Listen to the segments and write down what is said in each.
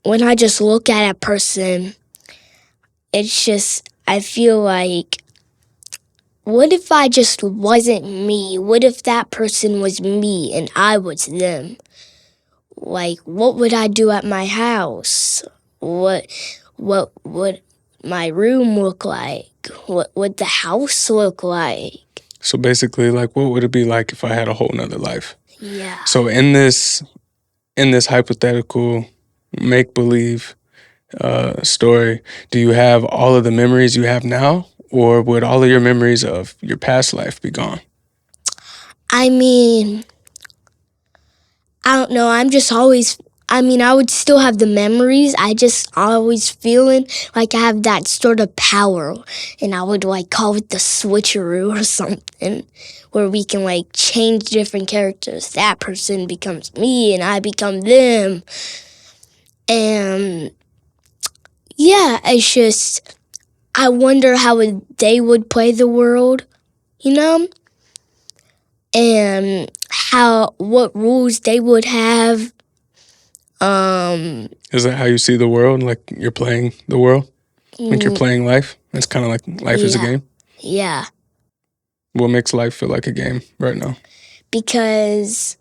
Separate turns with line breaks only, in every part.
when I just look at a person, it's just, I feel like, what if I just wasn't me? What if that person was me and I was them? Like, what would I do at my house? What would my room look like? What would the house look like?
So basically, like, what would it be like if I had a whole nother life?
Yeah.
So in this hypothetical make-believe story, do you have all of the memories you have now, or would all of your memories of your past life be gone?
I mean, I don't know. I would still have the memories. I just always feeling like I have that sort of power. And I would like call it the switcheroo or something, where we can like change different characters. That person becomes me and I become them. And yeah, it's just, I wonder how they would play the world, you know? And what rules they would have.
Is that how you see the world? Like you're playing the world? Like you're playing life? It's kind of like life is a game?
Yeah.
What makes life feel like a game right now?
Because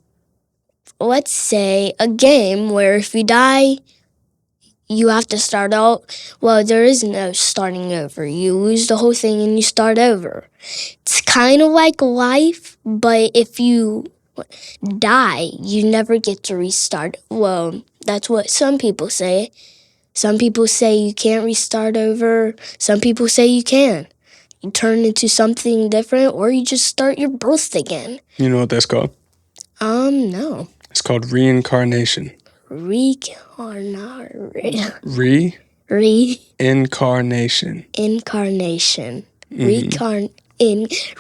let's say a game where if you die, you have to start out. Well, there is no starting over. You lose the whole thing and you start over. It's kind of like life, but if you die, you never get to restart. Well, that's what some people say. Some people say you can't restart over. Some people say you can. You turn into something different, or you just start your birth again.
You know what that's called?
No.
It's called reincarnation.
Reincarnation. Incarnation.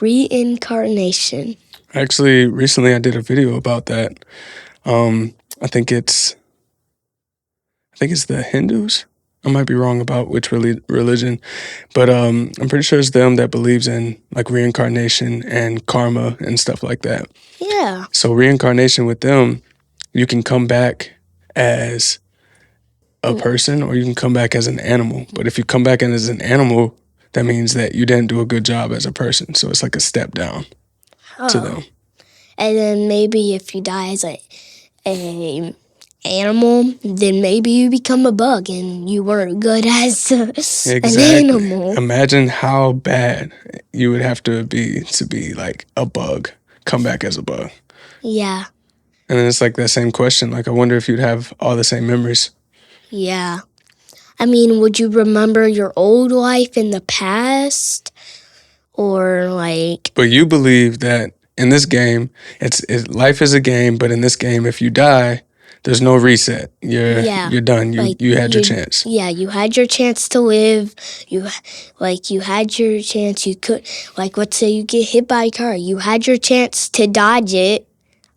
Reincarnation.
Actually, recently I did a video about that. I think it's the Hindus. I might be wrong about which religion, but I'm pretty sure it's them that believes in like reincarnation and karma and stuff like that.
Yeah.
So reincarnation with them, you can come back as a person or you can come back as an animal. But if you come back in as an animal, that means that you didn't do a good job as a person. So it's like a step down to them.
And then maybe if you die as a animal, then maybe you become a bug and you weren't good as an animal.
Imagine how bad you would have to be like a bug, come back as a bug.
Yeah.
And then it's like that same question, like I wonder if you'd have all the same memories.
Yeah. I mean, would you remember your old life in the past? Or like...
But you believe that in this game, life is a game, but in this game, if you die, there's no reset. You're done. You had your chance.
Yeah, you had your chance to live. You had your chance. You could, like, let's say you get hit by a car. You had your chance to dodge it.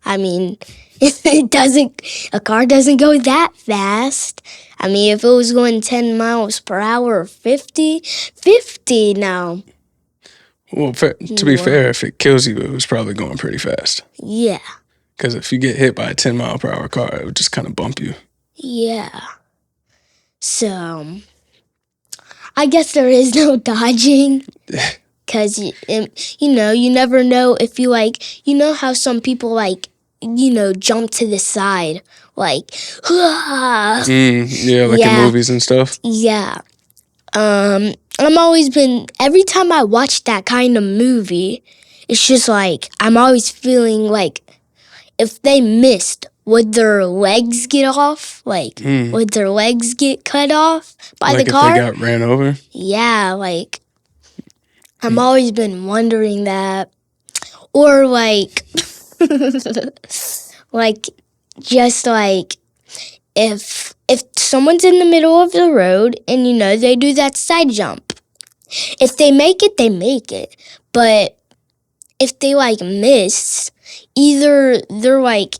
I mean, a car doesn't go that fast. I mean, if it was going 10 miles per hour or 50 now.
Well, to be fair, if it kills you, it was probably going pretty fast.
Yeah.
Because if you get hit by a 10-mile-per-hour car, it would just kind of bump you.
Yeah. So, I guess there is no dodging. Because, you never know if you, like, you know how some people, like, jump to the side. Like,
in movies and stuff.
Yeah. Every time I watch that kind of movie, it's just like, I'm always feeling like, if they missed, would their legs get off? Like, would their legs get cut off by the car?
Like if they got ran over?
Yeah, like, I'm always been wondering that. Or like, just like, if someone's in the middle of the road and, they do that side jump. If they make it, they make it. But if they, like, miss, either they're, like,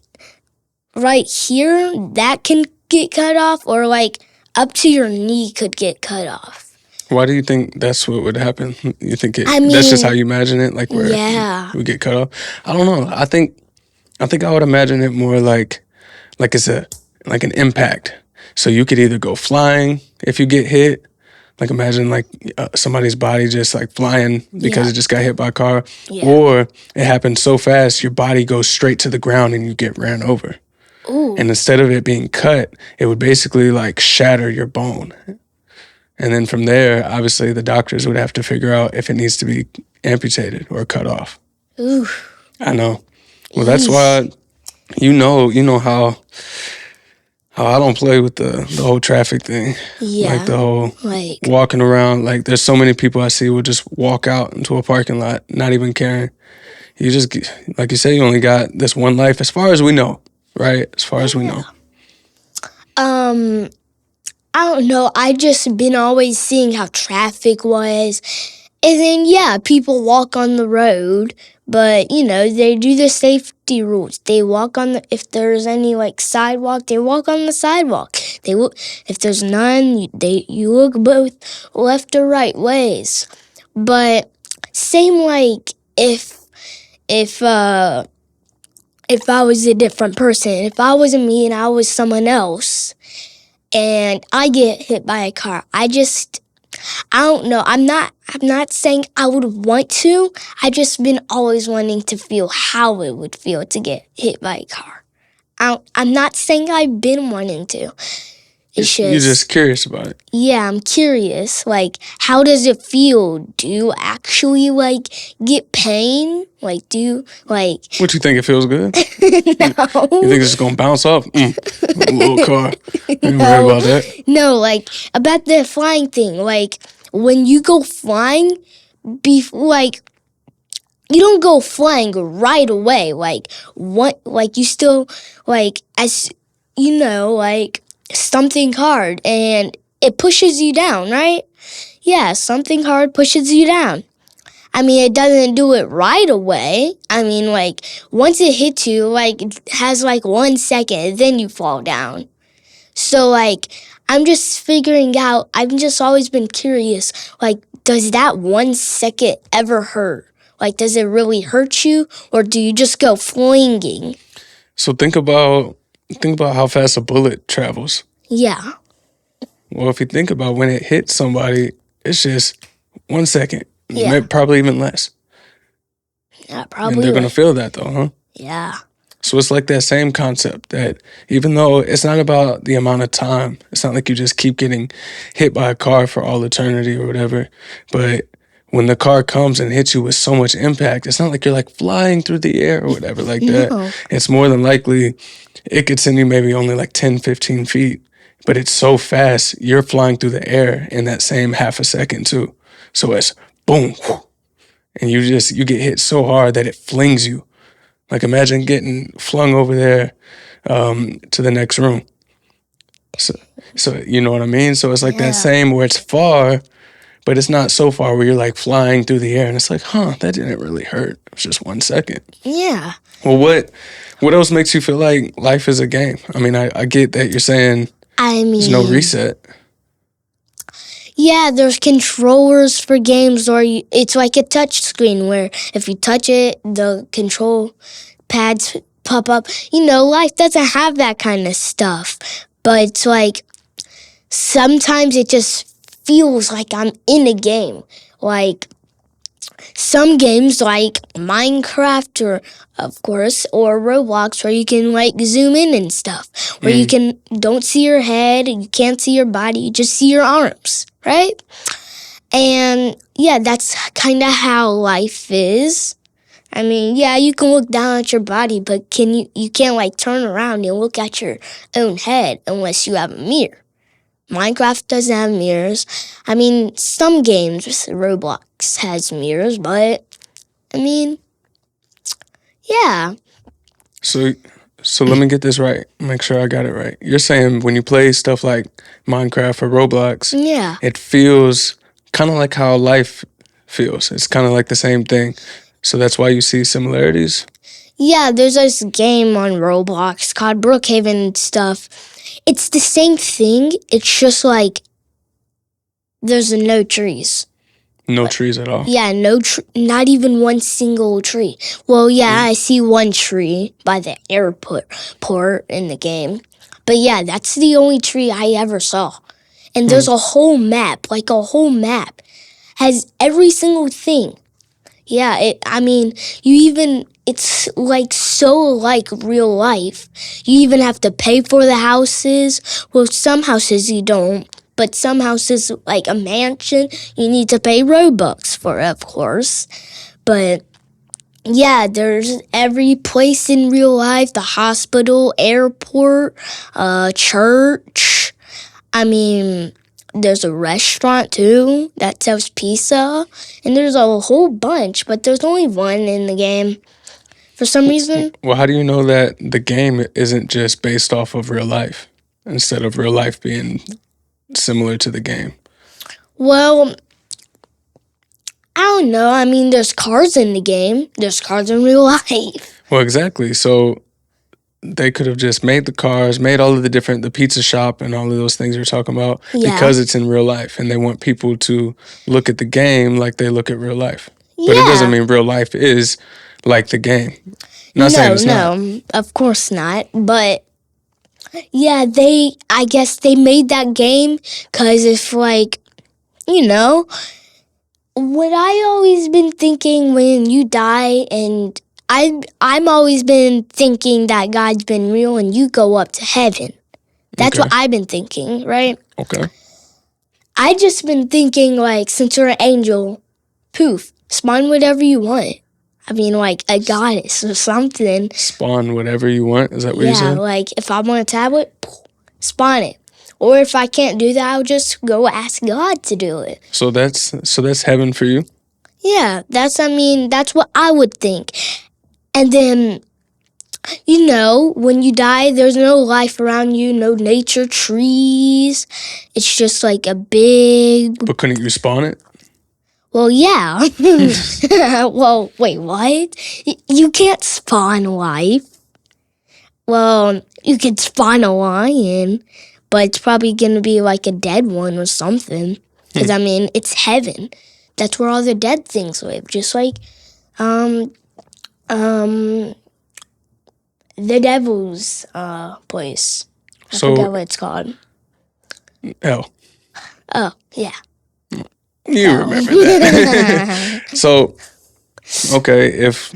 right here, that can get cut off, or, like, up to your knee could get cut off.
Why do you think that's what would happen? You think that's just how you imagine it? Like, where it would get cut off? I don't know. I think I would imagine it more like it's an impact. So you could either go flying if you get hit. Like imagine like somebody's body just like flying because it just got hit by a car.
Yeah.
Or it happens so fast, your body goes straight to the ground and you get ran over.
Ooh.
And instead of it being cut, it would basically like shatter your bone. And then from there, obviously the doctors would have to figure out if it needs to be amputated or cut off.
Ooh.
I know. Well, that's why you know how I don't play with the whole traffic thing.
Yeah.
Like the whole
Like,
walking around. Like there's so many people I see will just walk out into a parking lot, not even caring. You just, like you say, you only got this one life as far as we know, right? As far as we know.
I don't know. I just been always seeing how traffic was. And then, yeah, people walk on the road, but, you know, they do the safety rules. They walk on if there's any, like, sidewalk, they walk on the sidewalk. If there's none, you look both left or right ways. But same like if I was a different person, if I wasn't me and I was someone else, and I get hit by a car, I don't know. I'm not saying I would want to. I just been always wanting to feel how it would feel to get hit by a car. I'm not saying I've been wanting to. It's
You're just curious about it.
Yeah, I'm curious. Like, how does it feel? Do you actually, like, get pain? Like,
What, you think it feels good?
No.
You think it's just going to bounce off? A little car. You ain't worry about that.
No, like, about the flying thing. Like, when you go flying, you don't go flying right away. You still, as you know, something hard and it pushes you down, right? Yeah, something hard pushes you down. I mean, it doesn't do it right away. I mean, once it hits you, it has 1 second, then you fall down. So, I'm just figuring out, I've just always been curious, does that 1 second ever hurt? Does it really hurt you, or do you just go flinging?
So think about how fast a bullet travels.
Yeah.
Well, if you think about when it hits somebody, it's just 1 second.
Yeah.
Maybe, probably even less.
Yeah, probably.
And they're going to feel that though, huh?
Yeah.
So it's like that same concept that even though it's not about the amount of time, it's not like you just keep getting hit by a car for all eternity or whatever, but when the car comes and hits you with so much impact, it's not like you're flying through the air or whatever like that.
No.
It's more than likely it could send you maybe only 10, 15 feet, but it's so fast, you're flying through the air in that same half a second too. So it's boom, and you get hit so hard that it flings you. Imagine getting flung over there to the next room. So you know what I mean? So it's that same where it's far, but it's not so far where you're flying through the air and it's that didn't really hurt. It was just 1 second.
Yeah.
Well, what else makes you feel like life is a game? I mean, I get that you're saying there's no reset.
Yeah, there's controllers for games, or it's like a touch screen where if you touch it, the control pads pop up. Life doesn't have that kind of stuff. But it's sometimes it just feels like I'm in a game. Some games like Minecraft or Roblox where you can zoom in and stuff. Where you don't see your head, you can't see your body, you just see your arms, right? And yeah, that's kind of how life is. I mean, yeah, you can look down at your body, but you can't turn around and look at your own head unless you have a mirror. Minecraft doesn't have mirrors. I mean, some games, Roblox has mirrors, but I mean, yeah.
So let me get this right. Make sure I got it right. You're saying when you play stuff like Minecraft or Roblox,
Yeah.
it feels kind of like how life feels. It's kind of like the same thing. So that's why you see similarities?
Yeah, there's this game on Roblox called Brookhaven and stuff. It's the same thing. It's just there's no trees.
No trees at all?
Yeah, not even one single tree. Well, yeah, I see one tree by the airport in the game. But yeah, that's the only tree I ever saw. And there's a whole map, like a whole map. Has every single thing. Yeah, it's like so like real life. You even have to pay for the houses. Well, some houses you don't, but some houses, like a mansion, you need to pay Robux for, of course. But yeah, there's every place in real life, the hospital, airport, church. There's a restaurant too that sells pizza, and there's a whole bunch, but there's only one in the game for some reason.
Well, how do you know that the game isn't just based off of real life instead of real life being similar to the game?
Well, I don't know. There's cars in the game. There's cars in real life.
Well, exactly. So they could have just made the cars, made all of the pizza shop and all of those things you're talking about because it's in real life, and they want people to look at the game like they look at real life. But it doesn't mean real life is like the game. Not saying it's not.
No, of course not. But yeah, I guess they made that game because it's like, what I always been thinking when you die, and I'm always been thinking that God's been real and you go up to heaven. That's what I've been thinking, right?
Okay.
I just been thinking, like, since you're an angel, poof, spawn whatever you want. Like a goddess or something.
Spawn whatever you want? Is that what you said?
Yeah, like if I want a tablet, poof, spawn it. Or if I can't do that, I'll just go ask God to do it.
So that's heaven for you?
Yeah, that's what I would think. And then, when you die, there's no life around you, no nature, trees. It's just like a big...
But couldn't you spawn it?
Well, yeah. Well, wait, what? You can't spawn life. Well, you could spawn a lion, but it's probably going to be like a dead one or something. Because, it's heaven. That's where all the dead things live. Just like, the devil's place. I forgot what it's called.
Hell.
Oh, yeah.
You remember that. So, okay, if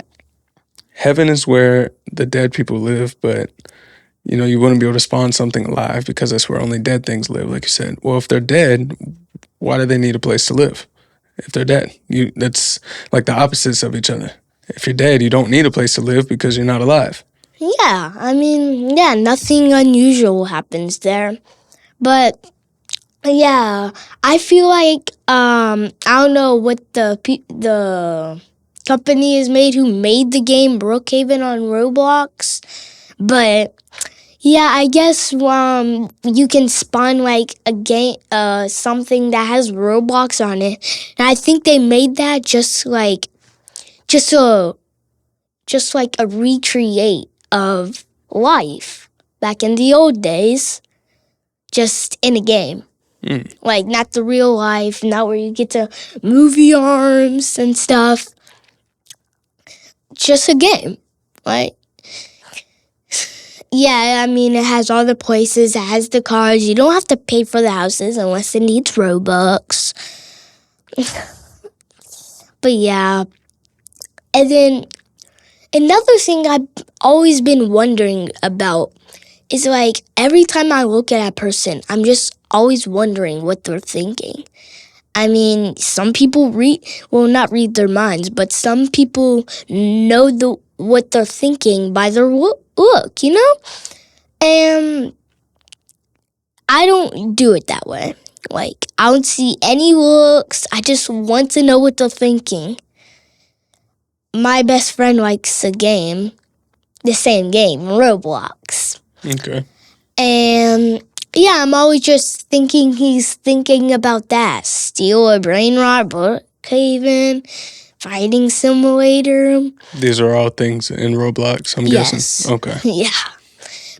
heaven is where the dead people live, but, you wouldn't be able to spawn something alive because that's where only dead things live, like you said. Well, if they're dead, why do they need a place to live? If they're dead, that's like the opposites of each other. If you're dead, you don't need a place to live because you're not alive.
Yeah, nothing unusual happens there. But, yeah, I feel like, I don't know what the company is who made the game Brookhaven on Roblox, but, yeah, I guess, you can spawn, like, a game, something that has Roblox on it, and I think they made that just like a recreate of life back in the old days, just in a game. Like, not the real life, not where you get to move your arms and stuff. Just a game, right? Yeah, it has all the places, it has the cars. You don't have to pay for the houses unless it needs Robux. But yeah. And then another thing I've always been wondering about is, like, every time I look at a person, I'm just always wondering what they're thinking. Some people not read their minds, but some people know what they're thinking by their look, And I don't do it that way. Like, I don't see any looks. I just want to know what they're thinking. My best friend likes the same game, Roblox.
Okay.
And yeah, I'm always just thinking he's thinking about that. Steal a brain rot, Brookhaven, fighting simulator.
These are all things in Roblox, I'm guessing. Okay.
Yeah.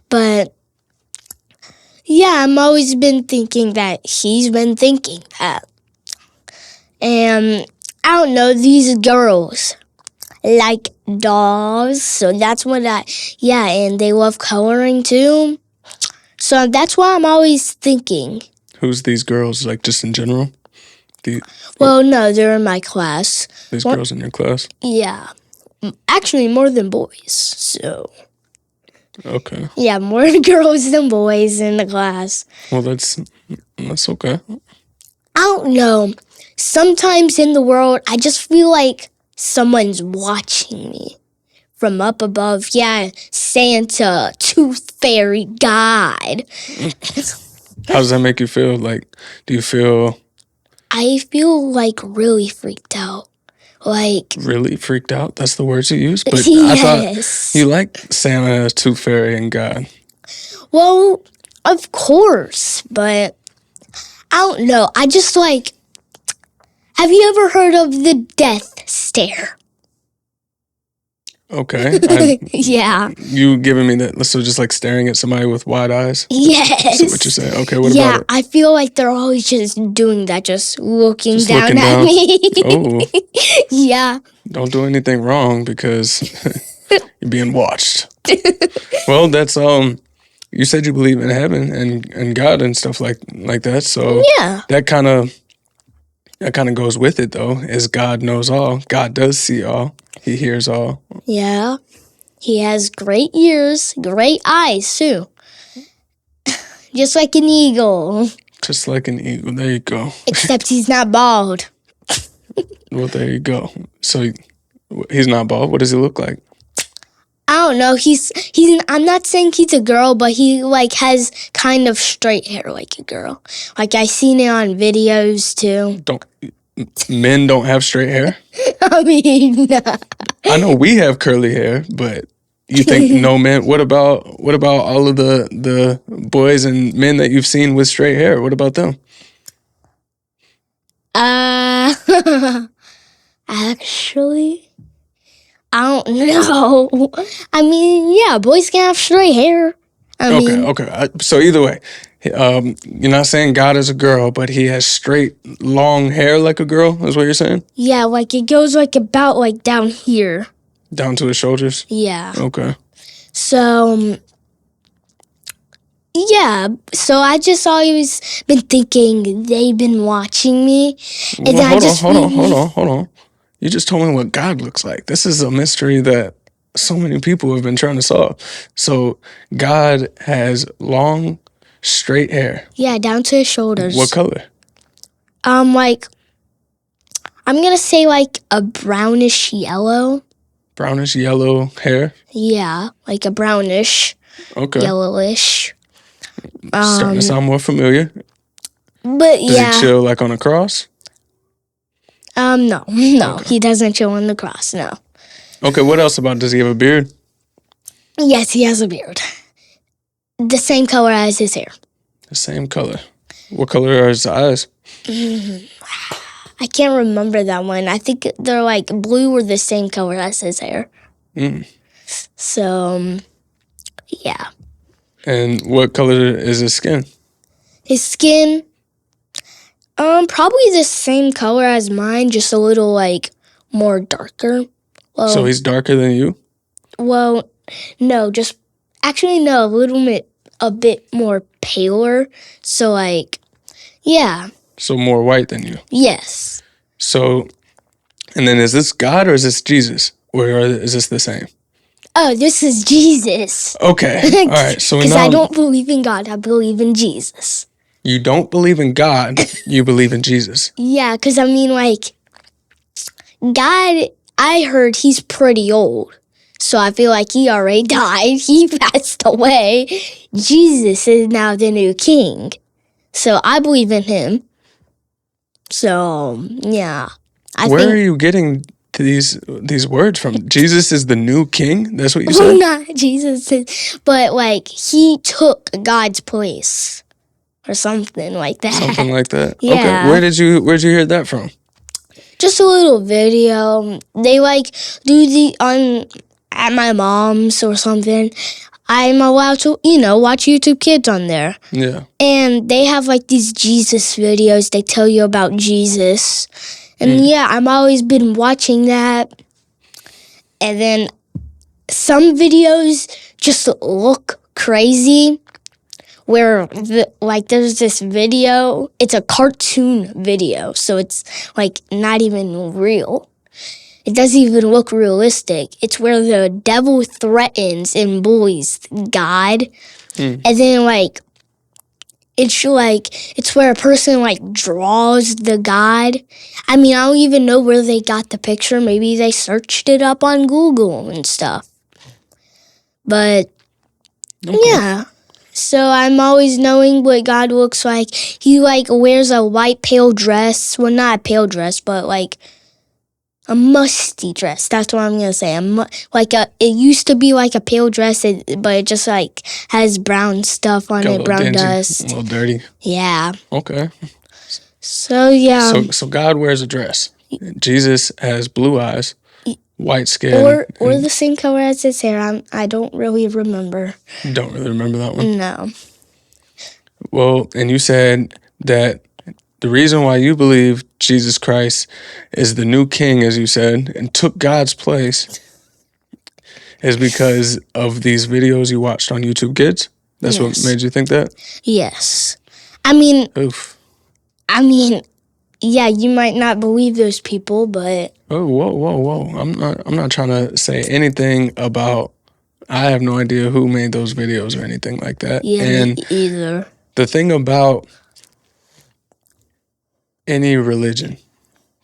But yeah, I'm always been thinking that he's been thinking that. And I don't know, these girls like dolls, so that's what and they love coloring too. So that's why I'm always thinking.
Who's these girls, like just in general?
Well, no, they're in my class.
These girls in your class?
Yeah. Actually, more than boys. So,
Okay.
yeah, more girls than boys in the class.
Well, that's okay.
I don't know. Sometimes in the world, I just feel like someone's watching me from up above. Yeah, Santa, Tooth Fairy, God.
How does that make you feel? Like, do you feel
I feel like really freaked out. Like,
really freaked out? That's the words you use? But
yes.
I thought you liked Santa, Tooth Fairy, and God.
Well, of course, but I don't know. I just like, have you ever heard of the death stare?
Okay.
Yeah.
You giving me that? So just like staring at somebody with wide eyes?
Yes.
Is that what you're saying? Okay, what
yeah,
about it?
I feel like they're always just doing that, just looking
Just
down
looking
at
down.
me.
Oh,
Yeah.
don't do anything wrong because you're being watched. Well, that's you said you believe in heaven and God and stuff like that. So
Yeah.
that kind of goes with it though. Is God knows all. God does see all. He hears all.
Yeah. He has great ears, great eyes, too. Just like an eagle.
Just like an eagle. There you go.
Except he's not bald.
Well, there you go. So he's not bald. What does he look like?
I don't know. He's I'm not saying he's a girl, but he like has kind of straight hair like a girl. Like I seen it on videos too.
Men don't have straight hair?
I mean,
I know we have curly hair, but you think no men? What about all of the boys and men that you've seen with straight hair? What about them?
actually, I don't know. I mean, yeah, boys can have straight hair.
Okay. So either way, you're not saying God is a girl, but he has straight, long hair like a girl. Is what you're saying?
Yeah, like it goes like about like down here.
Down to his shoulders.
Yeah.
Okay.
So, yeah. So I just always been thinking they've been watching me, and
Well,
then I just
hold on. You just told me what God looks like. This is a mystery that so many people have been trying to solve. So God has long, straight hair.
Yeah, down to his shoulders.
What color?
Like I'm gonna say like a brownish yellow.
Brownish yellow hair.
Yeah, like a brownish,
Okay.
yellowish.
Starting to sound more familiar.
But
Does
yeah.
he chill like on a cross?
No,
Okay.
he doesn't chill on the cross. No.
Okay. What else about? Does he have a beard?
Yes, he has a beard. The same color as his hair.
The same color. What color are his eyes?
I can't remember that one. I think they're like blue or the same color as his hair. So, yeah.
And what color is his skin?
His skin, probably the same color as mine, just a little like more darker. Well,
So he's darker than you?
well, no, a bit more paler. So like, yeah,
So more white than you.
yes.
So, and then is this God or is this Jesus? Or is this the same?
Oh, this is Jesus.
Okay. All right. So
Because
now
I don't believe in God, I believe in Jesus.
you don't believe in God, you believe in Jesus.
Yeah, because I mean, like, God, I heard he's pretty old. So I feel like he already died. He passed away. Jesus is now the new king. So I believe in him. So, yeah.
Where are you getting to these words from? Jesus is the new king? That's what you said?
Not Jesus, but like he took God's place or something like that.
Something like that?
Yeah.
Okay. Where'd you hear that from?
Just a little video. They like do at my mom's or something. I'm allowed to, watch YouTube Kids on there.
Yeah.
And they have like these Jesus videos. They tell you about Jesus. And yeah, I've always been watching that. And then some videos just look crazy. where there's this video. It's a cartoon video, so it's like not even real. It doesn't even look realistic. It's where the devil threatens and bullies God, and then it's where a person draws the God. I mean, I don't even know where they got the picture. Maybe they searched it up on Google and stuff. But yeah. So I'm always knowing what God looks like. He wears a white pale dress. Well, not a pale dress, but a musty dress. That's what I'm gonna say. It used to be like a pale dress, but it just has brown stuff on it, brown
dingy,
dust.
a little dirty.
Yeah.
Okay.
So yeah.
So God wears a dress. Jesus has blue eyes, white skin,
or the same color as his hair. I don't really remember.
Don't really remember that one.
No.
Well, and you said that the reason why you believe Jesus Christ is the new king, as you said, and took God's place is because of these videos you watched on YouTube Kids? That's what made you think that?
Yes. I mean,
Oof.
Yeah, you might not believe those people, but
Oh, whoa. I'm not trying to say anything about, I have no idea who made those videos or anything like that.
Yeah,
and
me either.
The thing about any religion,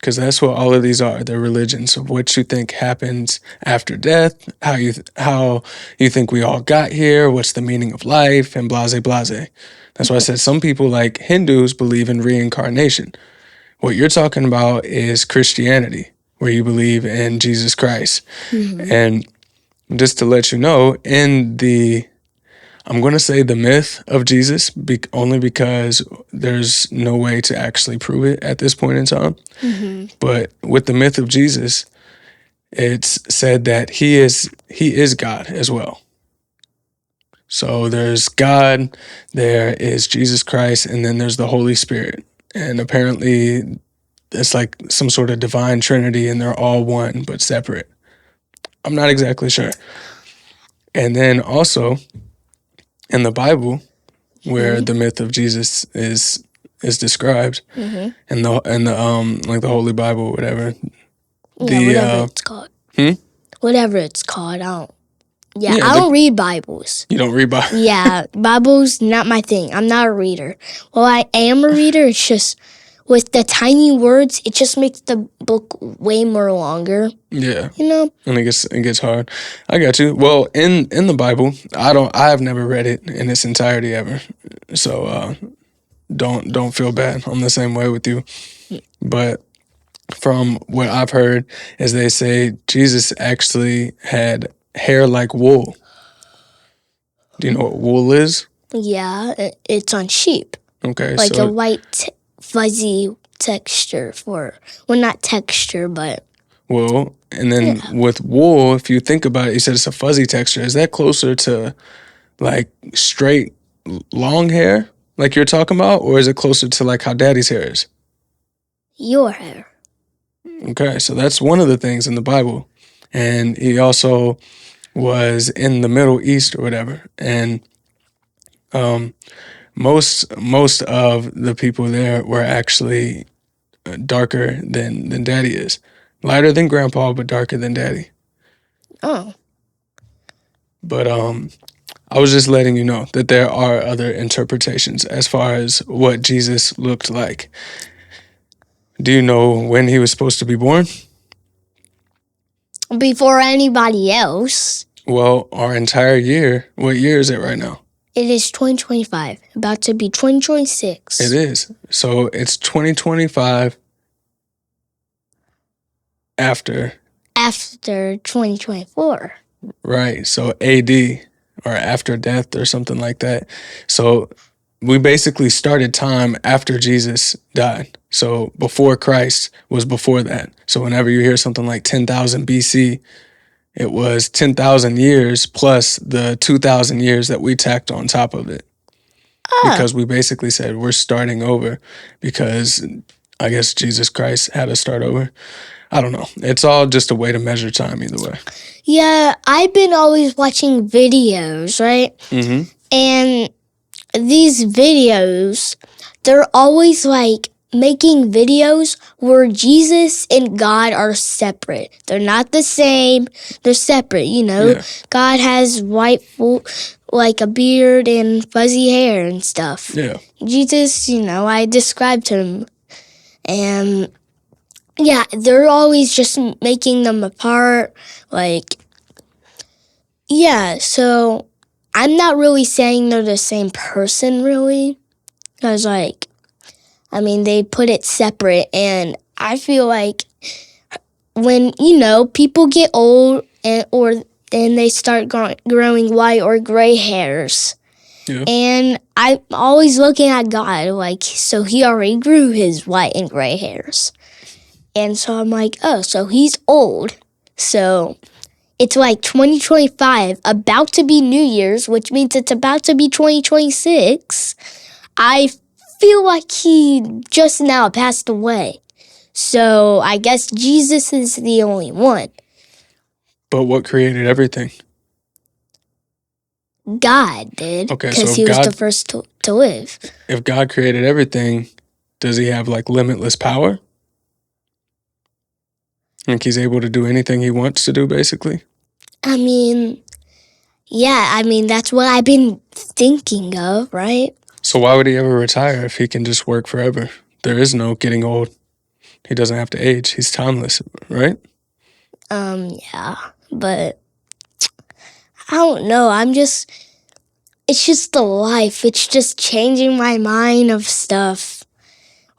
because that's what all of these are, they're religions of what you think happens after death, how you think we all got here, what's the meaning of life, and blase blase. That's why I said some people like Hindus believe in reincarnation. What you're talking about is Christianity, where you believe in Jesus Christ. And just to let you know, I'm going to say the myth of Jesus, only because there's no way to actually prove it at this point in time. But with the myth of Jesus, it's said that he is God as well. So there's God, there is Jesus Christ, and then there's the Holy Spirit. And apparently it's like some sort of divine trinity, and they're all one but separate. I'm not exactly sure. And then also in the Bible, where the myth of Jesus is described, and the Holy Bible, whatever.
Whatever it's called. Whatever it's called. I don't read Bibles.
You don't read Bible?
Yeah, Bible's not my thing. I'm not a reader. Well, I am a reader. It's just with the tiny words, it just makes the book way more longer.
Yeah.
You know?
And it gets hard. I got you. Well, in the Bible, I have never read it in its entirety ever. So don't feel bad. I'm the same way with you. But from what I've heard is they say Jesus actually had hair like wool. Do you know what wool is?
Yeah, it's on sheep.
Okay.
Like a white fuzzy texture not texture, but...
Well, and then with wool, if you think about it, you said it's a fuzzy texture. Is that closer to straight long hair like you're talking about? Or is it closer to how daddy's hair is?
Your hair. Okay,
so that's one of the things in the Bible. And he also was in the Middle East or whatever. And most of the people there were actually darker than daddy is. Lighter than grandpa, but darker than daddy.
Oh.
But I was just letting you know that there are other interpretations as far as what Jesus looked like. Do you know when he was supposed to be born?
Before anybody else.
Well, our entire year. What year is it right now?
It is 2025, about to be 2026.
It is. So it's 2025 after
2024.
Right. So AD, or after death or something like that. So we basically started time after Jesus died. So before Christ was before that. So whenever you hear something like 10,000 BC, it was 10,000 years plus the 2,000 years that we tacked on top of it. Because we basically said we're starting over because I guess Jesus Christ had to start over. I don't know. It's all just a way to measure time either way.
Yeah, I've been always watching videos, right? Mm-hmm. And these videos, they're always like making videos where Jesus and God are separate. They're not the same. They're separate, you know.
Yeah.
God has like a beard and fuzzy hair and stuff.
Yeah.
Jesus, you know, I described him. And yeah, they're always just making them apart. Like, yeah, so I'm not really saying they're the same person, really. Because, like, I mean, they put it separate. And I feel like when, you know, people get old and they start growing white or gray hairs.
Yeah.
And I'm always looking at God, like, so he already grew his white and gray hairs. And so I'm like, oh, so he's old. So it's like 2025, about to be New Year's, which means it's about to be 2026. I feel like he just now passed away. So I guess Jesus is the only one.
But what created everything?
God did.
Okay,
Because
so
he was the first to live.
If God created everything, does he have like limitless power? Like he's able to do anything he wants to do, basically?
I mean, yeah, I mean, that's what I've been thinking of, right?
So why would he ever retire if he can just work forever? There is no getting old. He doesn't have to age. He's timeless, right?
Yeah, but I don't know. It's just the life. It's just changing my mind of stuff.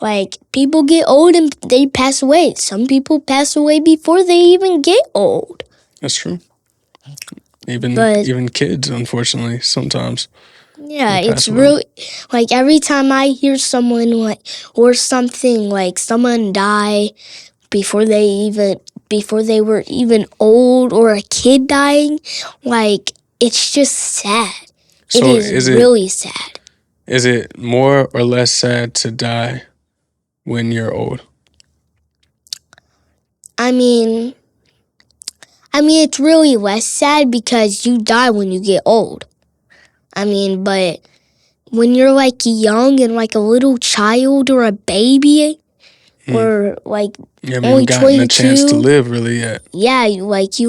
Like, people get old and they pass away. Some people pass away before they even get old.
That's true. Even kids, unfortunately, sometimes.
Yeah, it's really, like, every time I hear someone, like, or something, like, someone die before they were even old, or a kid dying, like, it's just sad.
So
it is really sad.
Is it more or less sad to die when you're old?
I mean, it's really less sad because you die when you get old. I mean, but when you're like young and like a little child or a baby, or like only 22,
gotten a chance to live really yet.
Yeah, if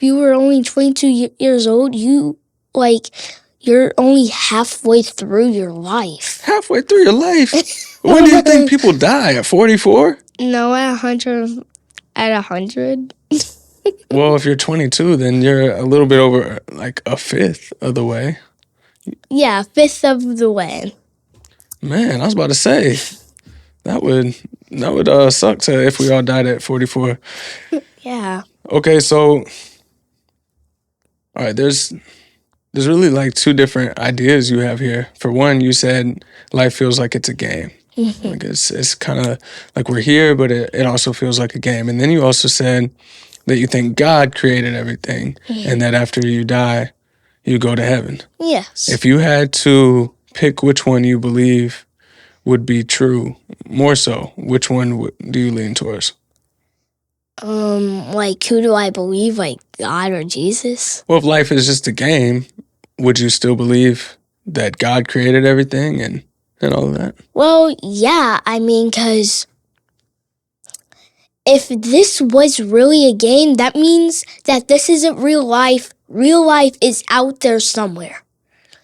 you were only 22 years old, you're only halfway through your life.
Halfway through your life? When do you think people die? At 44?
No, at 100. At 100.
Well, if you're 22, then you're a little bit over like a fifth of the way.
Yeah, a fifth of the way.
Man, I was about to say that would suck if we all died at 44.
Yeah.
Okay, so all right, there's really like two different ideas you have here. For one, you said life feels like it's a game. Mm-hmm. Like it's kind of like we're here, but it also feels like a game. And then you also said that you think God created everything, and that after you die, you go to heaven.
Yes.
If you had to pick which one you believe would be true, more so, which one do you lean towards?
Like, who do I believe? Like, God or Jesus?
Well, if life is just a game, would you still believe that God created everything and all of that?
Well, yeah. I mean, because if this was really a game, that means that this isn't real life. Real life is out there somewhere.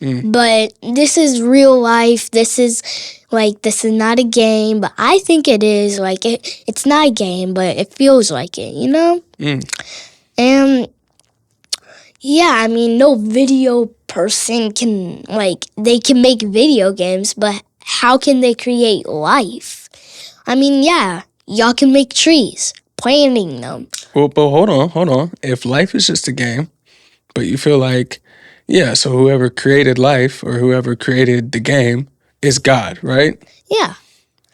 But this is real life. This is not a game, but I think it is. Like, it's not a game, but it feels like it, you know? And yeah, I mean, no video person can, they can make video games, but how can they create life? I mean, yeah, y'all can make trees, planting them.
Well, but hold on. If life is just a game, but you feel like, yeah, so whoever created life or whoever created the game is God, right?
Yeah.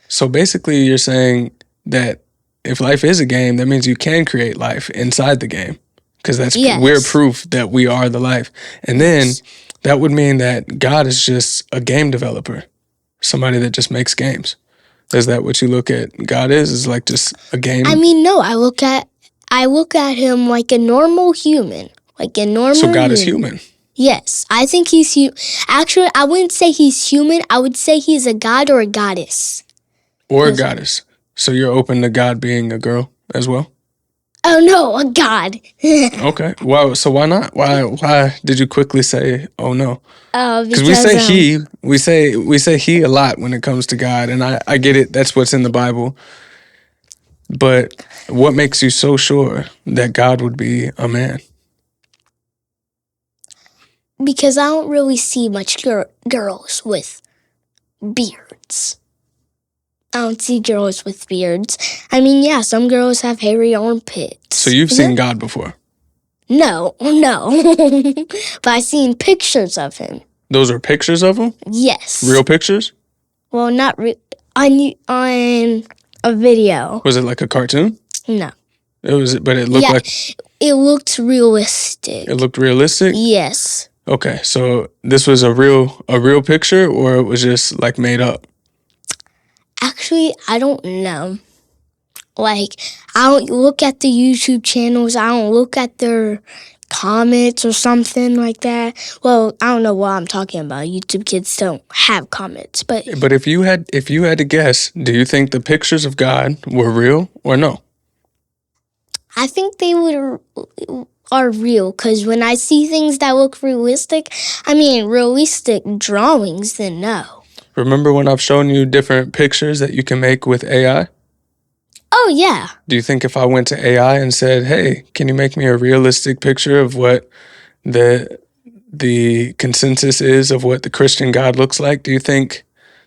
So basically you're saying that if life is a game, that means you can create life inside the game. Because we're proof that we are the life. And then that would mean that God is just a game developer, somebody that just makes games. Is that what you look at God is like just a game?
I mean, no, I look at him like a normal human. Like a normal
So God is human.
Yes, I think he's Actually, I wouldn't say he's human. I would say he's a god or a goddess.
Or a goddess. So you're open to God being a girl as well?
Oh no, a god.
Okay. Wow. So why not? Why did you quickly say, "Oh no"? Because we say he, we say he a lot when it comes to God, and I get it. That's what's in the Bible. But what makes you so sure that God would be a man?
Because I don't really see much girls with beards. I don't see girls with beards. I mean, yeah, some girls have hairy armpits.
So you've seen God before?
No. But I've seen pictures of him.
Those are pictures of him?
Yes.
Real pictures?
Well, not on a video.
Was it like a cartoon?
No.
But it looked like
it looked realistic.
It looked realistic?
Yes.
Okay, so this was a real picture, or it was just like made up?
Actually, I don't know. Like, I don't look at the YouTube channels. I don't look at their comments or something like that. Well, I don't know what I'm talking about. YouTube kids don't have comments, but
if you had to guess, do you think the pictures of God were real or no?
I think they are real, because when I see things that look realistic, I mean realistic drawings, then no.
Remember when I've shown you different pictures that you can make with AI?
Oh, yeah.
Do you think if I went to AI and said, "Hey, can you make me a realistic picture of what the consensus is of what the Christian God looks like," do you think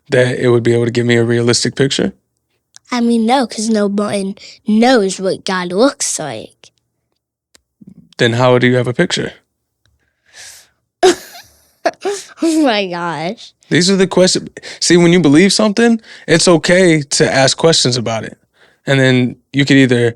that it would be able to give me a realistic picture?
I mean, no, because nobody knows what God looks like.
Then how do you have a picture?
Oh my gosh.
These are the questions. See, when you believe something, it's okay to ask questions about it. And then you could either,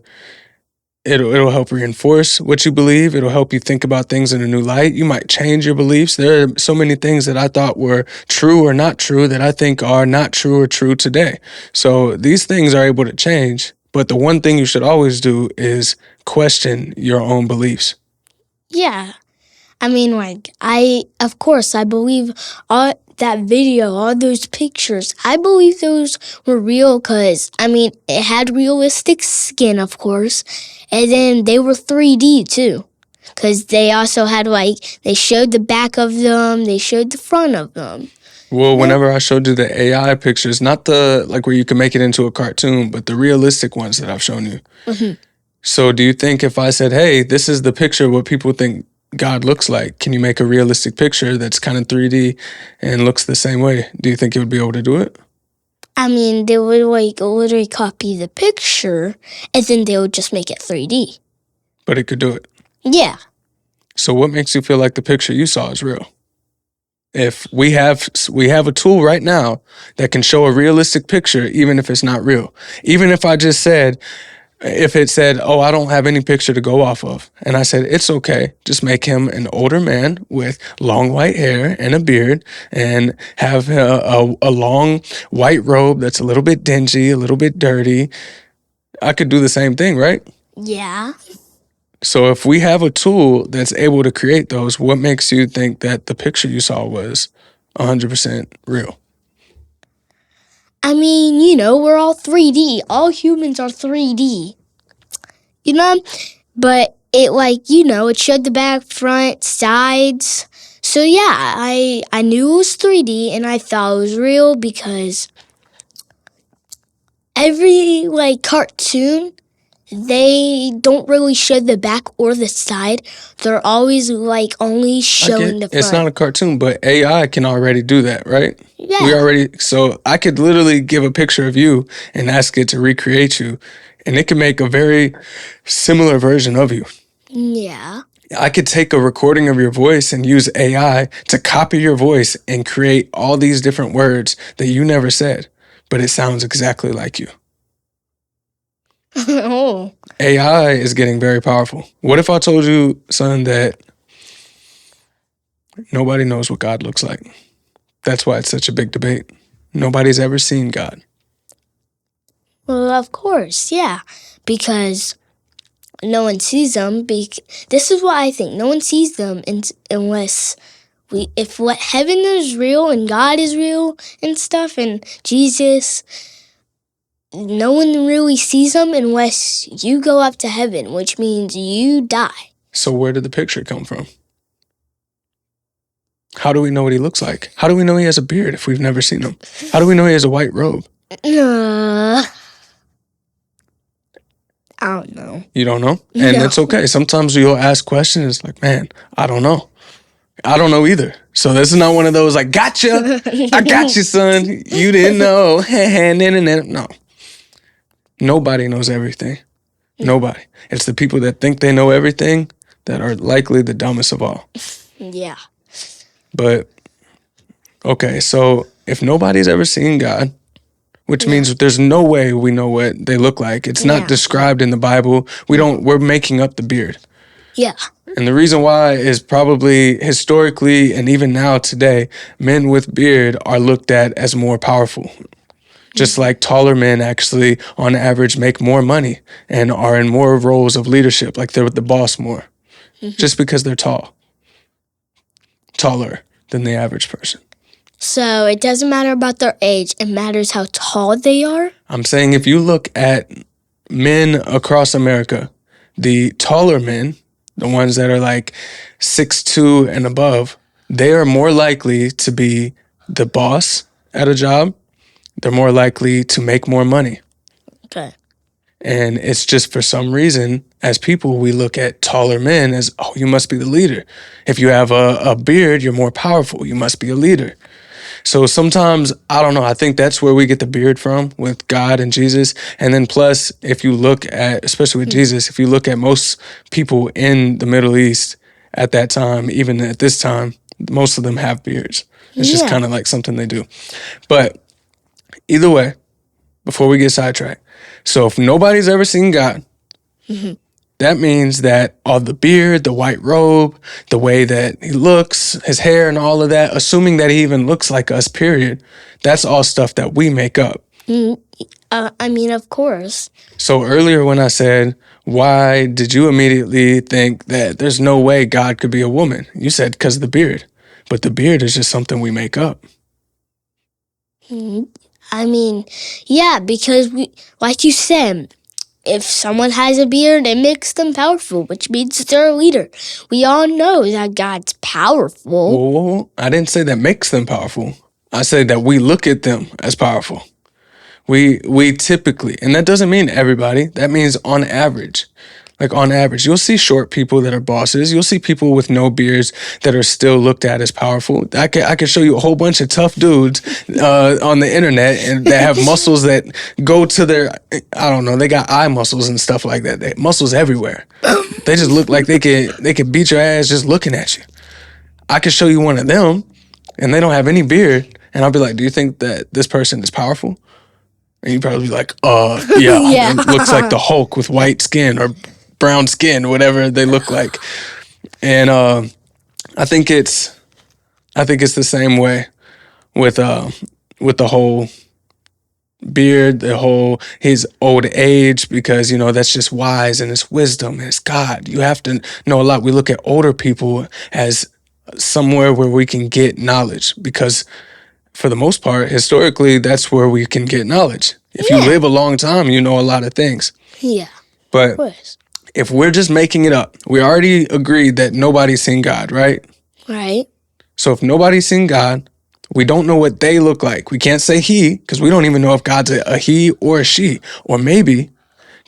it'll help reinforce what you believe. It'll help you think about things in a new light. You might change your beliefs. There are so many things that I thought were true or not true that I think are not true or true today. So these things are able to change. But the one thing you should always do is question your own beliefs.
Yeah. I mean, like, of course, I believe all that video, all those pictures, I believe those were real because, I mean, it had realistic skin, of course, and then they were 3D too, because they also had, like, they showed the back of them, they showed the front of them.
Well, whenever I showed you the AI pictures, not the, like, where you can make it into a cartoon, but the realistic ones that I've shown you.
Mm-hmm.
So do you think if I said, "Hey, this is the picture of what people think God looks like. Can you make a realistic picture that's kind of 3D and looks the same way?" Do you think you would be able to do it?
I mean, they would, like, literally copy the picture, and then they would just make it 3D.
But it could do it.
Yeah.
So what makes you feel like the picture you saw is real? If we have a tool right now that can show a realistic picture, even if it's not real. Even if I just said, if it said, "Oh, I don't have any picture to go off of," and I said, "It's okay, just make him an older man with long white hair and a beard and have a long white robe that's a little bit dingy, a little bit dirty," I could do the same thing, right?
Yeah.
So if we have a tool that's able to create those, what makes you think that the picture you saw was 100% real?
I mean, we're all 3D. All humans are 3D. But it, like, it showed the back, front, sides. So yeah, I knew it was 3D and I thought it was real because every, like, cartoon, they don't really show the back or the side. They're always, like, only showing the front.
It's not a cartoon, but AI can already do that, right?
Yeah.
So I could literally give a picture of you and ask it to recreate you, and it can make a very similar version of you.
Yeah.
I could take a recording of your voice and use AI to copy your voice and create all these different words that you never said, but it sounds exactly like you.
Oh.
AI is getting very powerful. What if I told you, son, that nobody knows what God looks like? That's why it's such a big debate. Nobody's ever seen God.
Well, of course, yeah. Because no one sees them. This is what I think. No one sees them unless if what heaven is real and God is real and stuff and Jesus, no one really sees them unless you go up to heaven, which means you die.
So where did the picture come from? How do we know what he looks like? How do we know he has a beard if we've never seen him? How do we know he has a white robe?
I don't know.
You don't know? And
No.
it's okay. Sometimes you'll ask questions like, man, I don't know. I don't know either. So this is not one of those like, gotcha. I got you, son. You didn't know. No. Nobody knows everything. Nobody. It's the people that think they know everything that are likely the dumbest of all.
Yeah.
But, okay, so if nobody's ever seen God, which means there's no way we know what they look like. It's not described in the Bible. We're making up the beard.
Yeah.
And the reason why is probably historically and even now today, men with beard are looked at as more powerful. Just like taller men actually, on average, make more money and are in more roles of leadership, like they're with the boss more, just because they're taller than the average person.
So it doesn't matter about their age. It matters how tall they are?
I'm saying if you look at men across America, the taller men, the ones that are like 6'2" and above, they are more likely to be the boss at a job. They're more likely to make more money.
Okay.
And it's just for some reason, as people, we look at taller men as, oh, you must be the leader. If you have a beard, you're more powerful. You must be a leader. So sometimes, I don't know, I think that's where we get the beard from with God and Jesus. And then plus, if you look at, especially with Jesus, if you look at most people in the Middle East at that time, even at this time, most of them have beards. It's just kind of like something they do. But either way, before we get sidetracked, so if nobody's ever seen God, that means that all the beard, the white robe, the way that he looks, his hair and all of that, assuming that he even looks like us, period, that's all stuff that we make up.
I mean, of course.
So earlier when I said, why did you immediately think that there's no way God could be a woman? You said because of the beard. But the beard is just something we make up.
I mean, yeah, because like you said, if someone has a beard, it makes them powerful, which means they're a leader. We all know that God's powerful.
Whoa, I didn't say that makes them powerful. I said that we look at them as powerful. We typically, and that doesn't mean everybody, that means on average. Like on average, you'll see short people that are bosses. You'll see people with no beards that are still looked at as powerful. I can show you a whole bunch of tough dudes on the internet and that have muscles that go to their, I don't know, they got eye muscles and stuff like that. They muscles everywhere. They just look like they could beat your ass just looking at you. I could show you one of them and they don't have any beard. And I'll be like, do you think that this person is powerful? And you'd probably be like, yeah. It looks like the Hulk with white skin or brown skin, whatever they look like. And I think it's the same way with the whole beard, his old age, because that's just wise and it's wisdom and it's God. You have to know a lot. We look at older people as somewhere where we can get knowledge, because for the most part, historically, that's where we can get knowledge. If you live a long time, you know a lot of things.
Yeah.
But if we're just making it up, we already agreed that nobody's seen God, right?
Right.
So if nobody's seen God, we don't know what they look like. We can't say he, because we don't even know if God's a he or a she. Or maybe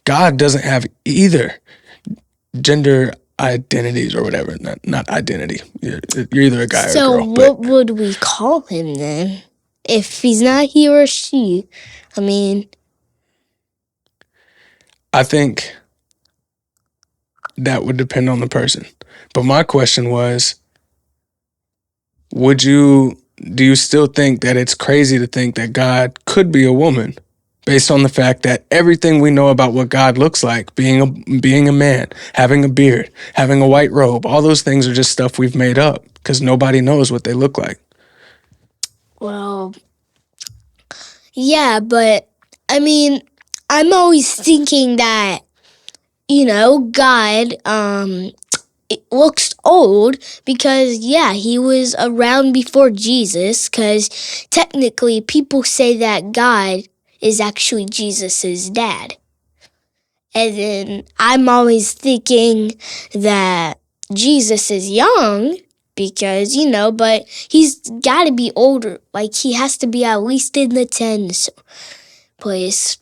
God doesn't have either gender identities or whatever. Not identity. You're either a guy or a girl.
So what would we call him then? If he's not he or she, I mean...
I think that would depend on the person. But my question was, do you still think that it's crazy to think that God could be a woman based on the fact that everything we know about what God looks like, being a man, having a beard, having a white robe, all those things are just stuff we've made up because nobody knows what they look like?
Well, yeah, but I mean, I'm always thinking that, God it looks old because, he was around before Jesus, because technically people say that God is actually Jesus's dad. And then I'm always thinking that Jesus is young because, but he's got to be older. Like, he has to be at least in the tens place.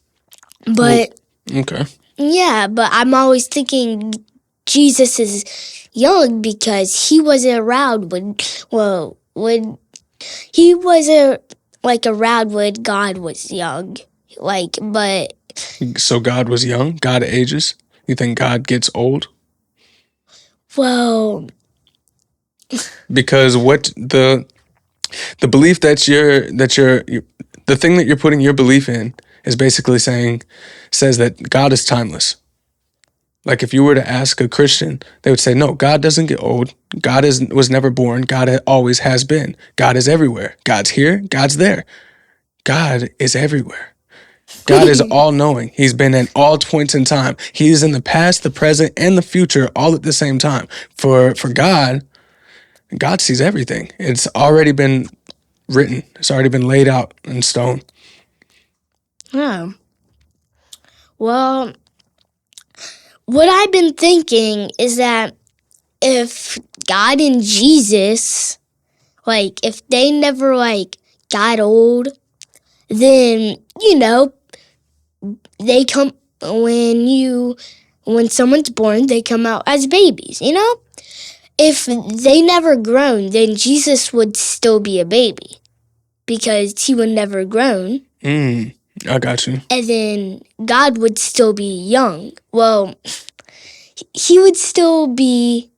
But,
Okay.
yeah, but I'm always thinking Jesus is young because he wasn't around when he wasn't, around when God was young. But...
So God was young? God ages? You think God gets old?
Well...
Because what the belief the thing that you're putting your belief in is basically says that God is timeless. Like if you were to ask a Christian, they would say, no, God doesn't get old. God was never born. God always has been. God is everywhere. God's here. God's there. God is everywhere. God is all-knowing. He's been at all points in time. He is in the past, the present, and the future all at the same time. For God sees everything. It's already been written. It's already been laid out in stone.
Oh. Well, what I've been thinking is that if God and Jesus, if they never, got old, then, they come, when someone's born, they come out as babies, If they never grown, then Jesus would still be a baby because he would never grown.
I got you.
And then God would still be young. Well, he would still be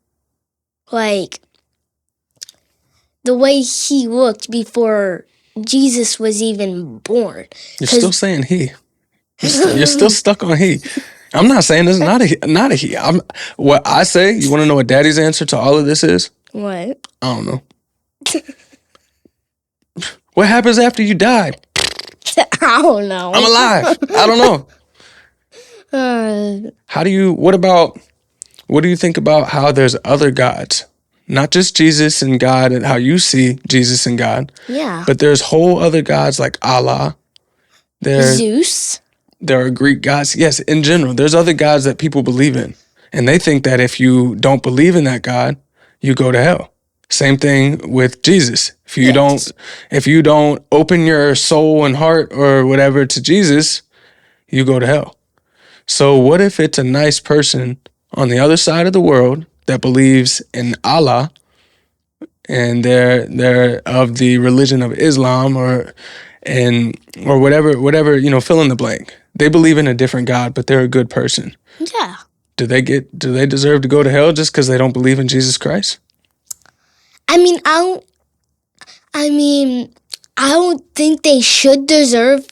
the way he looked before Jesus was even born.
You're still saying he. You're still stuck on he. I'm not saying this is not a he. What I say, you want to know what Daddy's answer to all of this is?
What?
I don't know. What happens after you die?
I don't know.
I'm alive. I don't know. What do you think about how there's other gods? Not just Jesus and God and how you see Jesus and God.
Yeah.
But there's whole other gods like Allah.
Zeus.
There are Greek gods. Yes, in general, there's other gods that people believe in. And they think that if you don't believe in that God, you go to hell. Same thing with Jesus. If you don't open your soul and heart or whatever to Jesus, you go to hell. So what if it's a nice person on the other side of the world that believes in Allah and they're of the religion of Islam or whatever, fill in the blank. They believe in a different God, but they're a good person.
Yeah.
Do they deserve to go to hell just because they don't believe in Jesus Christ?
I don't think they should deserve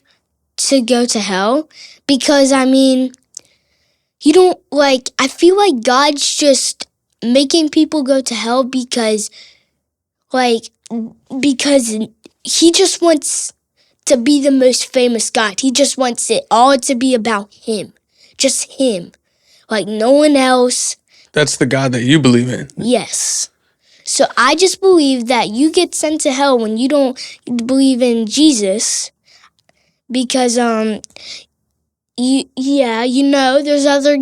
to go to hell because, you don't, I feel like God's just making people go to hell because he just wants to be the most famous God. He just wants it all to be about him. Just him. No one else.
That's the God that you believe in.
Yes. So I just believe that you get sent to hell when you don't believe in Jesus because there's other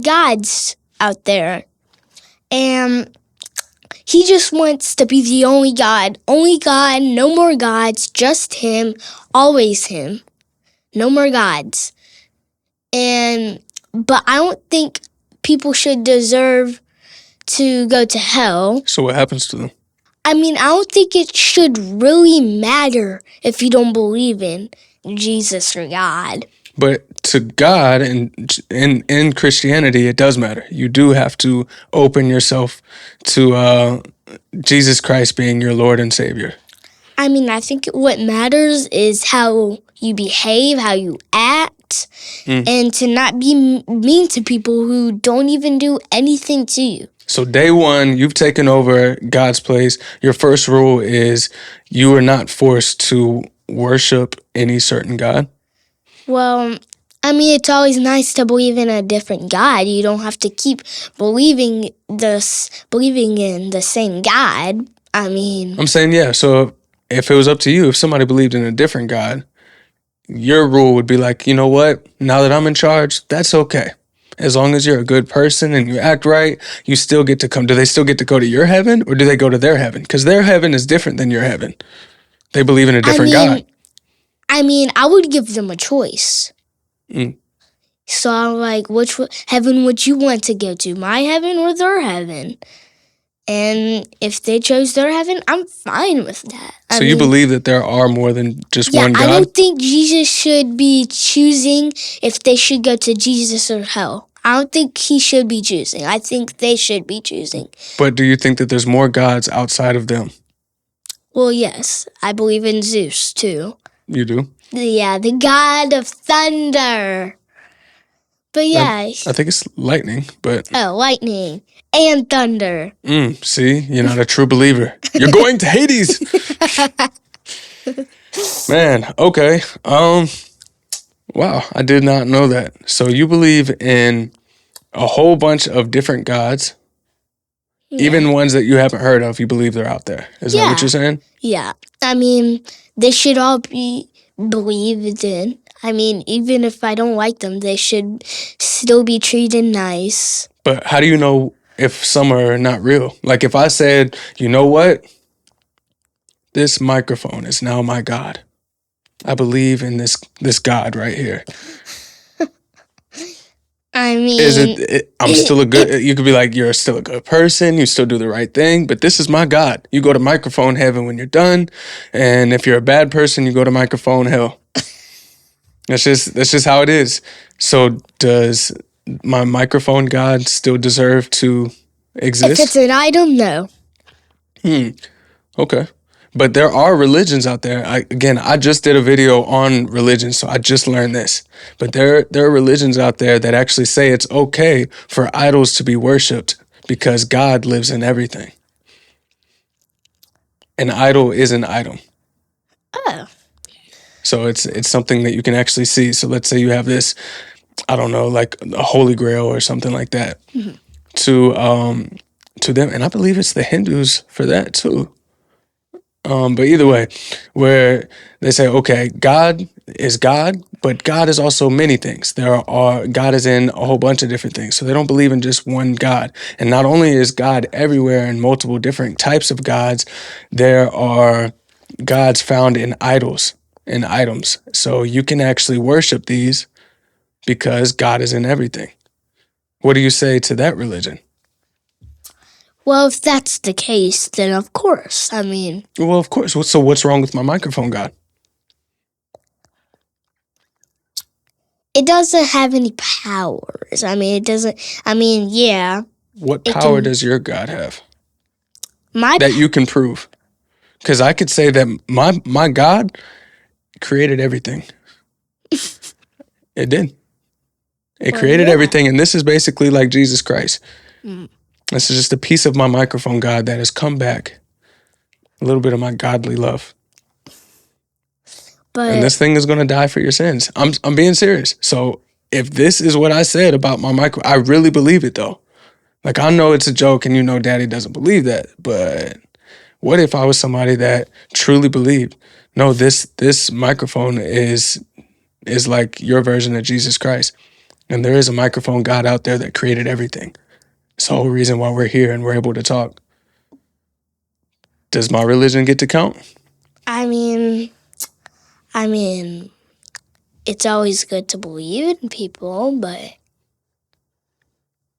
gods out there. And he just wants to be the only God, no more gods, just him, always him. No more gods. But I don't think people should deserve to go to hell.
So what happens to them?
I don't think it should really matter if you don't believe in Jesus or God.
But to God and in Christianity, it does matter. You do have to open yourself to Jesus Christ being your Lord and Savior.
I think what matters is how you behave, how you act, and to not be mean to people who don't even do anything to you.
So day one, you've taken over God's place. Your first rule is you are not forced to worship any certain God.
Well, I mean, it's always nice to believe in a different God. You don't have to keep believing in the same God. I mean,
I'm saying, yeah. So if it was up to you, if somebody believed in a different God, your rule would be like, you know what? Now that I'm in charge, that's okay. As long as you're a good person and you act right, you still get to come. Do they still get to go to your heaven, or do they go to their heaven? Because their heaven is different than your heaven. They believe in a different God.
I mean, I would give them a choice.
Mm.
So I'm like, which heaven would you want to go to? My heaven or their heaven? And if they chose their heaven, I'm fine with that.
So you believe that there are more than just one God?
I don't think Jesus should be choosing if they should go to Jesus or hell. I don't think he should be choosing. I think they should be choosing.
But do you think that there's more gods outside of them?
Well, yes. I believe in Zeus, too.
You do?
Yeah, the god of thunder. But yeah.
I think it's lightning, but...
Oh, lightning and thunder.
See? You're not a true believer. You're going to Hades! Man, okay. Wow, I did not know that. So you believe in a whole bunch of different gods, even ones that you haven't heard of, you believe they're out there. Is that what you're saying?
Yeah. I mean, they should all be believed in. I mean, even if I don't like them, they should still be treated nice.
But how do you know if some are not real? Like if I said, you know what? This microphone is now my God. I believe in this God right here.
I mean,
I'm still a good, you could be like, you're still a good person, you still do the right thing, but this is my God. You go to microphone heaven when you're done, and if you're a bad person, you go to microphone hell. That's just how it is. So does my microphone God still deserve to exist?
If it's an item, no.
Okay. But there are religions out there. I just did a video on religion, so I just learned this. But there are religions out there that actually say it's okay for idols to be worshipped because God lives in everything. An idol is an item.
Oh.
So it's something that you can actually see. So let's say you have this, I don't know, like a Holy Grail or something like that, to them, and I believe it's the Hindus for that too. But either way, where they say, okay, God is God, but God is also many things. God is in a whole bunch of different things. So they don't believe in just one God. And not only is God everywhere in multiple different types of gods, there are gods found in idols and items. So you can actually worship these because God is in everything. What do you say to that religion?
Well, if that's the case, then of course. I mean...
Well, of course. So what's wrong with my microphone God?
It doesn't have any powers. I mean, it doesn't... I mean, yeah.
What power does your God have? That you can prove? Because I could say that my God created everything. It did. It created everything, and this is basically like Jesus Christ. This is just a piece of my microphone God that has come back. A little bit of my godly love. And this thing is going to die for your sins. I'm being serious. So if this is what I said about my micro, I really believe it though. Like I know it's a joke and you know Daddy doesn't believe that, but what if I was somebody that truly believed, no, this microphone is like your version of Jesus Christ. And there is a microphone God out there that created everything. It's the whole reason why we're here and we're able to talk. Does my religion get to count?
I mean, it's always good to believe in people, but...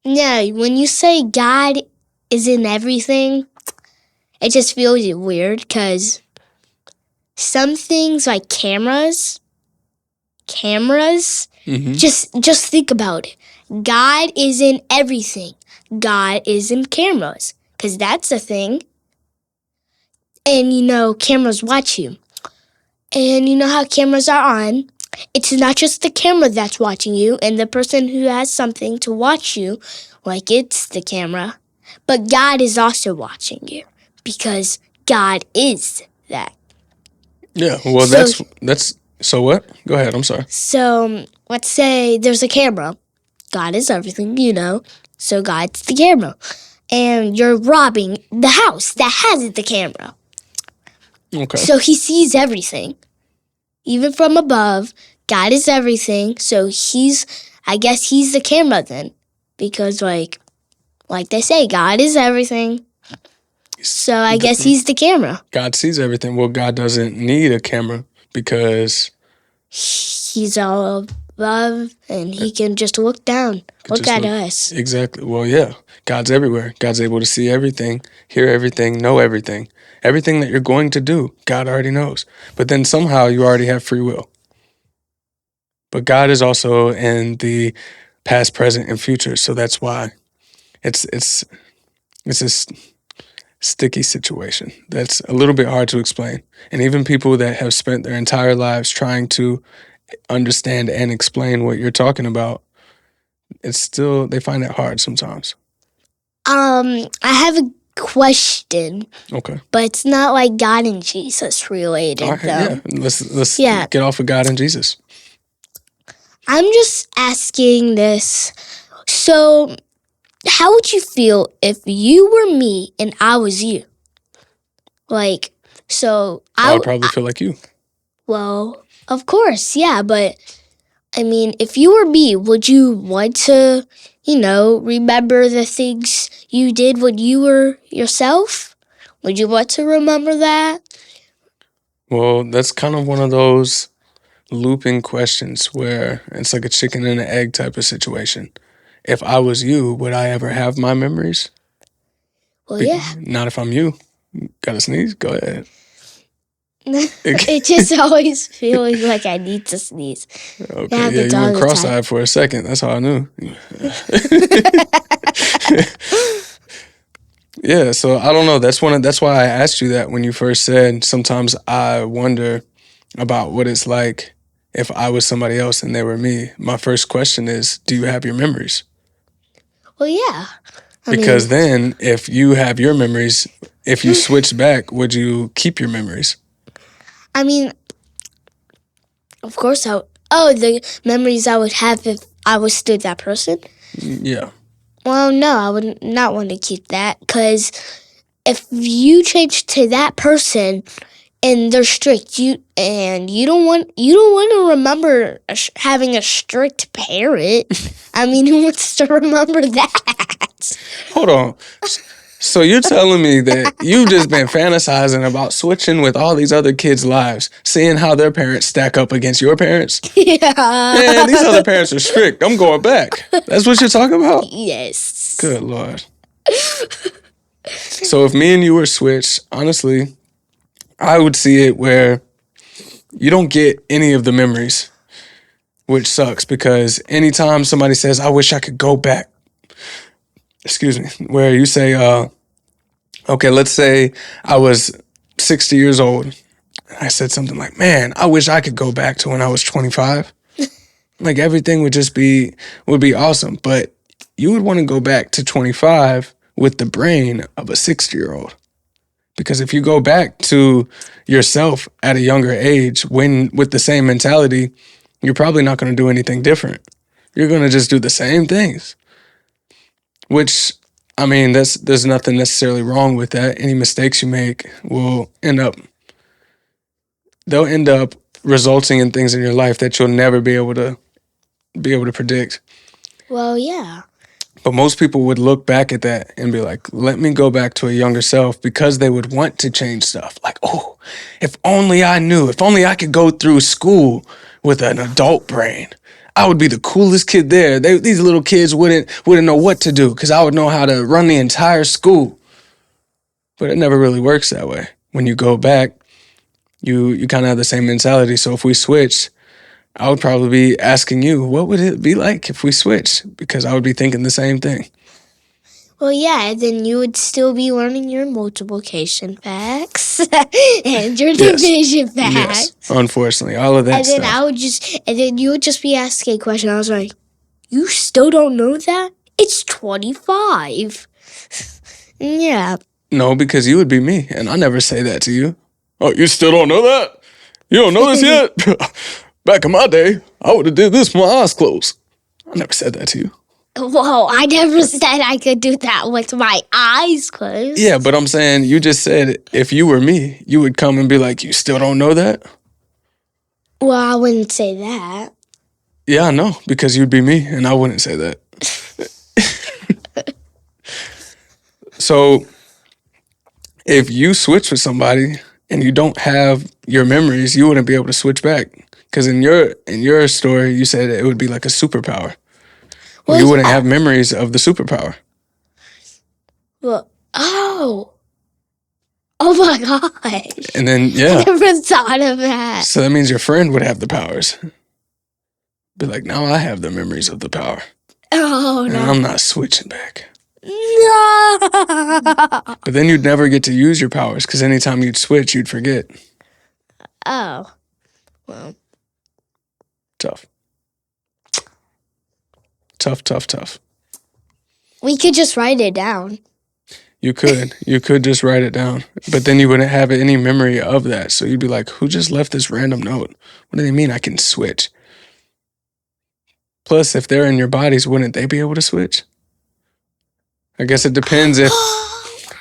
Yeah, when you say God is in everything, it just feels weird because some things like cameras, just think about it. God is in everything. God is in cameras because that's a thing. And you know, cameras watch you. And you know how cameras are on. It's not just the camera that's watching you and the person who has something to watch you, like it's the camera. But God is also watching you because God is that.
Yeah, well, So what? Go ahead. I'm sorry.
So let's say there's a camera. God is everything, you know. So God's the camera. And you're robbing the house that has the camera.
Okay.
So he sees everything. Even from above, God is everything. So I guess he's the camera then. Because like they say, God is everything. So I guess he's the camera.
God sees everything. Well, God doesn't need a camera because
He's all above and he can just look down. Look at us.
Exactly. Well, yeah. God's everywhere. God's able to see everything, hear everything, know everything. Everything that you're going to do, God already knows. But then somehow you already have free will. But God is also in the past, present, and future. So that's why it's this sticky situation that's a little bit hard to explain. And even people that have spent their entire lives trying to understand and explain what you're talking about, they find it hard sometimes.
I have a question.
Okay.
But it's not like God and Jesus related,
All right,
though.
yeah. Let's get off of God and Jesus.
I'm just asking this. So, how would you feel if you were me and I was you? Like, so
I would probably feel like you.
Well, of course, yeah, but I mean, if you were me, would you want to, remember the things you did when you were yourself? Would you want to remember that?
Well, that's kind of one of those looping questions where it's like a chicken and an egg type of situation. If I was you, would I ever have my memories?
Well, yeah.
Not if I'm you. Gotta sneeze? Go ahead.
It just always feels like I need to sneeze.
Okay, yeah, you went cross-eyed for a second. That's how I knew. Yeah, so I don't know. That's why I asked you that when you first said sometimes I wonder about what it's like if I was somebody else and they were me. My first question is, do you have your memories?
Well, yeah.
Because then if you have your memories, if you switch back, would you keep your memories?
I mean, of course the memories I would have if I was still that person?
Yeah.
Well, no, I would not want to keep that because if you change to that person and they're strict, you don't want to remember having a strict parent. I mean, who wants to remember that?
Hold on. So you're telling me that you've just been fantasizing about switching with all these other kids' lives, seeing how their parents stack up against your parents?
Yeah.
Man, these other parents are strict. I'm going back. That's what you're talking about?
Yes.
Good Lord. So if me and you were switched, honestly, I would see it where you don't get any of the memories, which sucks because anytime somebody says, I wish I could go back, where you say, okay, let's say I was 60 years old. I said something like, man, I wish I could go back to when I was 25. Like everything would be awesome. But you would want to go back to 25 with the brain of a 60-year-old. Because if you go back to yourself at a younger age, with the same mentality, you're probably not going to do anything different. You're going to just do the same things. Which, I mean, there's nothing necessarily wrong with that. Any mistakes you make will they'll end up resulting in things in your life that you'll never be able to predict.
Well, yeah.
But most people would look back at that and be like, let me go back to a younger self, because they would want to change stuff. Like, oh, if only I knew, if only I could go through school with an adult brain, I would be the coolest kid there. These little kids wouldn't know what to do because I would know how to run the entire school. But it never really works that way. When you go back, you kind of have the same mentality. So if we switch, I would probably be asking you, what would it be like if we switched? Because I would be thinking the same thing.
Well, yeah, then you would still be learning your multiplication facts and your division facts.
Yes, unfortunately, all of that stuff.
And then you would just be asking a question. I was like, you still don't know that? It's 25. Yeah.
No, because you would be me, and I never say that to you. Oh, you still don't know that? You don't know this yet? Back in my day, I would have did this with my eyes closed. I never said that to you.
Whoa, I never said I could do that with my eyes closed.
Yeah, but I'm saying you just said if you were me, you would come and be like, you still don't know that?
Well, I wouldn't say that.
Yeah, I know, because you'd be me, and I wouldn't say that. So, if you switch with somebody and you don't have your memories, you wouldn't be able to switch back. Because in your story, you said it would be like a superpower. Well, you wouldn't have memories of the superpower.
Well, oh my God.
And then, yeah.
I never thought of that.
So that means your friend would have the powers. Be like, now I have the memories of the power.
Oh,
and
no.
I'm not switching back.
No.
But then you'd never get to use your powers because anytime you'd switch, you'd forget.
Oh. Well.
Tough. Tough.
We could just write it down.
You could. You could just write it down. But then you wouldn't have any memory of that. So you'd be like, who just left this random note? What do they mean I can switch? Plus, if they're in your bodies, wouldn't they be able to switch? I guess it depends if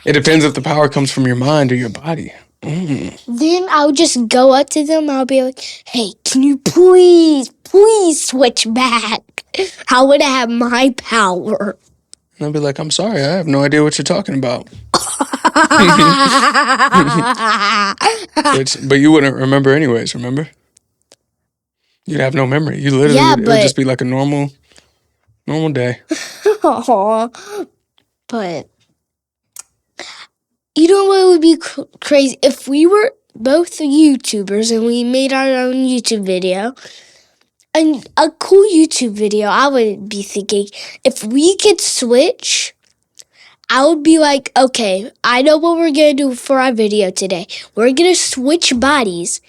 the power comes from your mind or your body.
Then I would just go up to them. I'll be like, hey, can you please switch back? How would I have my power?
And I'll be like, I'm sorry, I have no idea what you're talking about. But you wouldn't remember anyways, remember? You'd have no memory. You literally it would just be like a normal day.
But you know what would be crazy? If we were both YouTubers and we made our own YouTube video, and a cool YouTube video, I would be thinking, if we could switch, I would be like, okay, I know what we're going to do for our video today. We're going to switch bodies,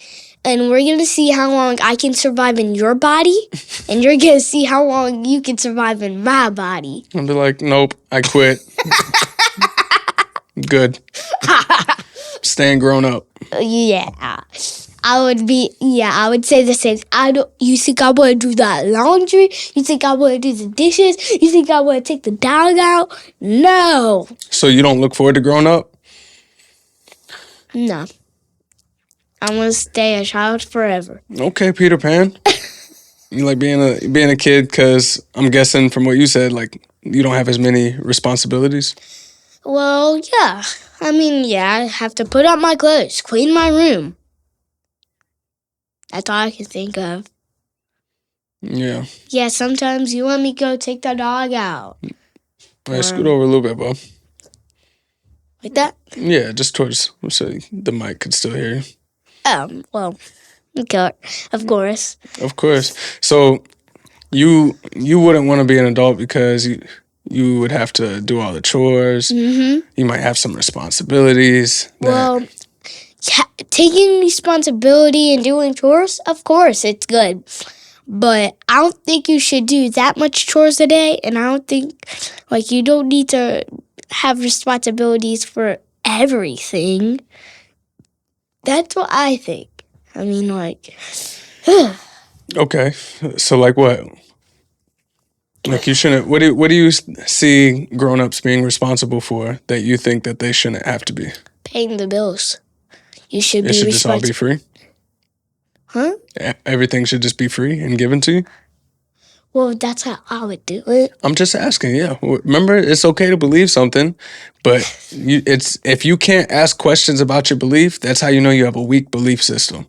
and we're going to see how long I can survive in your body, and you're going to see how long you can survive in my body.
I'd be like, nope, I quit. Good. Staying grown up.
Yeah. I would say the same. You think I want to do that laundry? You think I want to do the dishes? You think I want to take the dog out? No.
So you don't look forward to growing up?
No. I want to stay a child forever.
Okay, Peter Pan. You like being a kid because I'm guessing from what you said, like you don't have as many responsibilities?
Well, yeah. I mean, yeah, I have to put up my clothes, clean my room. That's all I can think of.
Yeah.
Yeah, sometimes you want me to go take the dog out.
All right, scoot over a little bit, Bob.
Like that?
Yeah, just towards so the mic could still hear you.
Well, okay, of course.
Of course. So you wouldn't want to be an adult because you would have to do all the chores.
Mm-hmm.
You might have some responsibilities.
Well, taking responsibility and doing chores, of course, it's good. But I don't think you should do that much chores a day, and I don't think, you don't need to have responsibilities for everything. That's what I think. I mean,
Okay, so what? You shouldn't. What do you see grown-ups being responsible for that you think that they shouldn't have to be?
Paying the bills. You should be.
It should just all be free.
Huh?
Everything should just be free and given to you.
Well, that's how I would do it.
I'm just asking. Yeah, remember, it's okay to believe something, but if you can't ask questions about your belief, that's how you know you have a weak belief system.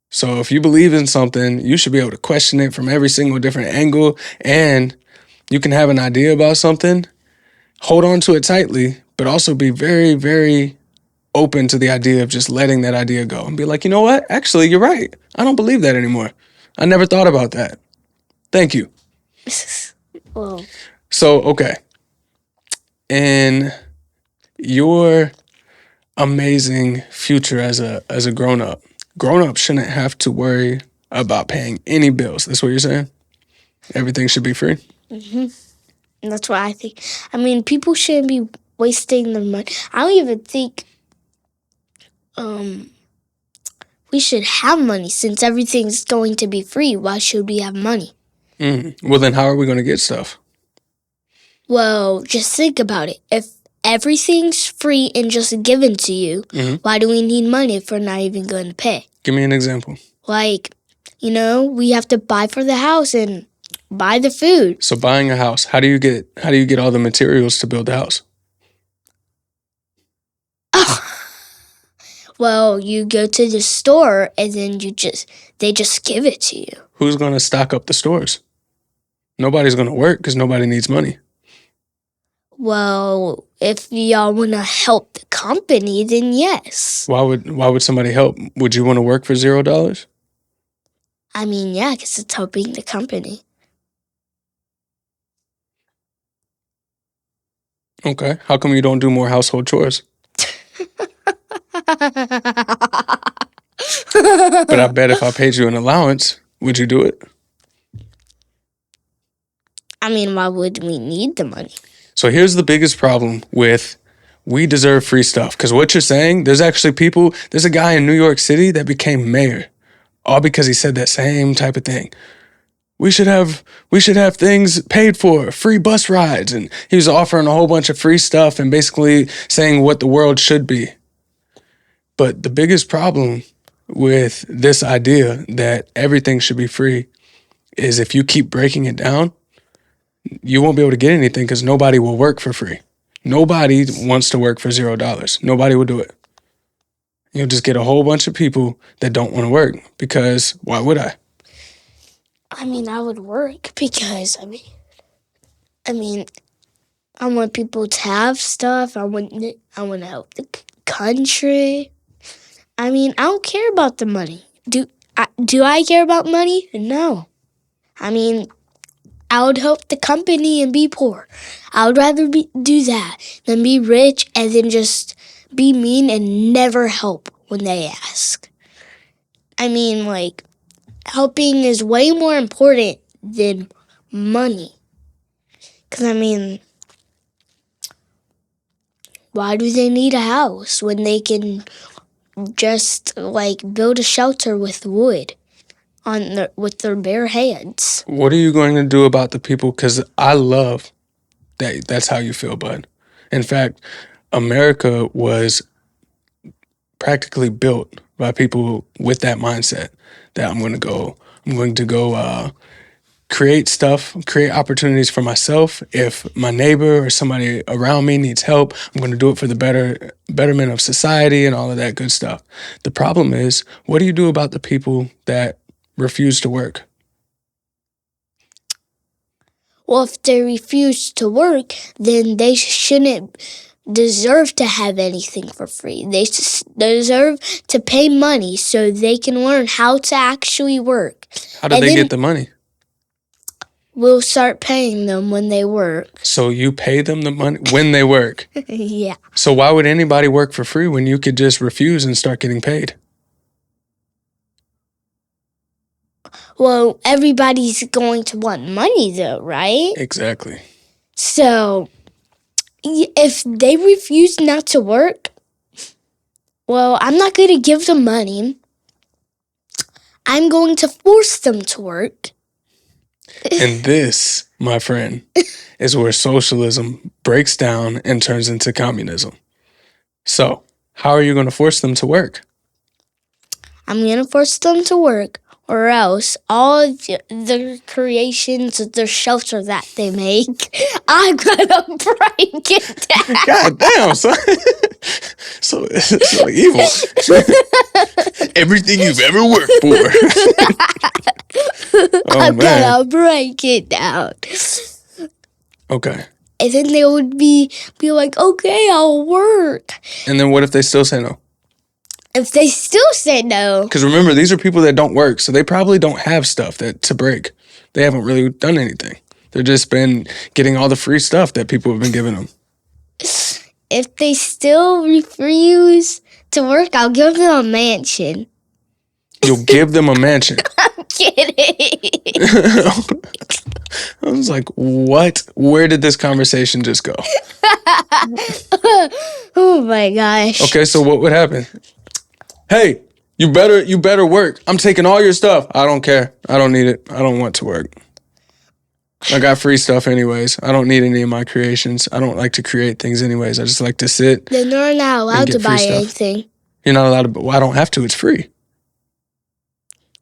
So if you believe in something, you should be able to question it from every single different angle, and you can have an idea about something, hold on to it tightly, but also be very, very open to the idea of just letting that idea go and be like, you know what? Actually, you're right. I don't believe that anymore. I never thought about that. Thank you.
Whoa.
So, okay. In your amazing future as a grown-up, grown-ups shouldn't have to worry about paying any bills. That's what you're saying? Everything should be free?
Mm-hmm. And that's what I think. I mean, people shouldn't be wasting their money. I don't even think we should have money since everything's going to be free. Why should we have money?
Well, then how are we going to get stuff?
Well, just think about it. If everything's free and just given to you, why do we need money if we're not even going to pay?
Give me an example.
Like, we have to buy for the house and buy the food.
So buying a house, how do you get all the materials to build the house?
Well, you go to the store and then they just give it to you.
Who's going to stock up the stores? Nobody's going to work because nobody needs money.
Well, if y'all want to help the company, then yes.
Why would somebody help? Would you want to work for $0?
I mean, yeah, because it's helping the company.
Okay. How come you don't do more household chores? But I bet if I paid you an allowance, would you do it?
I mean, why would we need the money?
So here's the biggest problem with we deserve free stuff. Because what you're saying, there's a guy in New York City that became mayor, all because he said that same type of thing. We should have things paid for, free bus rides. And he was offering a whole bunch of free stuff and basically saying what the world should be. But the biggest problem with this idea that everything should be free is if you keep breaking it down, you won't be able to get anything because nobody will work for free. Nobody wants to work for $0. Nobody will do it. You'll just get a whole bunch of people that don't want to work because why would I?
I mean, I would work because, I want people to have stuff. I want to help the country. I don't care about the money. Do I care about money? No. I would help the company and be poor. I would rather do that than be rich and then just be mean and never help when they ask. Helping is way more important than money. Because, why do they need a house when they can just, build a shelter with wood with their bare hands?
What are you going to do about the people? Because I love that's how you feel, bud. In fact, America was practically built by people with that mindset that I'm going to go create opportunities for myself. If my neighbor or somebody around me needs help, I'm going to do it for the betterment of society and all of that good stuff. The problem is, what do you do about the people that refuse to work?
Well, if they refuse to work, then they shouldn't deserve to have anything for free. They deserve to pay money so they can learn how to actually work.
How do they get the money?
We'll start paying them when they work.
So you pay them the money when they work?
Yeah.
So why would anybody work for free when you could just refuse and start getting paid?
Well, everybody's going to want money though, right?
Exactly.
So if they refuse not to work, well, I'm not going to give them money. I'm going to force them to work.
And this, my friend, is where socialism breaks down and turns into communism. So, how are you going to force them to work?
I'm going to force them to work, or else all of the creations of their shelter that they make, I'm going to break it down.
God damn, son. so evil. Everything you've ever worked for.
I'm going to break it down.
Okay.
And then they would be like, okay, I'll work.
And then what if they still say no?
If they still say no.
Because remember, these are people that don't work, so they probably don't have stuff to break. They haven't really done anything. They've just been getting all the free stuff that people have been giving them.
If they still refuse to work, I'll give them a mansion.
You'll give them a mansion?
I'm kidding.
I was like, what? Where did this conversation just go?
Oh my gosh.
Okay, so what would happen? Hey, You better work. I'm taking all your stuff. I don't care. I don't need it. I don't want to work. I got free stuff anyways. I don't need any of my creations. I don't like to create things anyways. I just like to sit.
Then you're not allowed to buy anything.
You're not allowed to, well, I don't have to. It's free.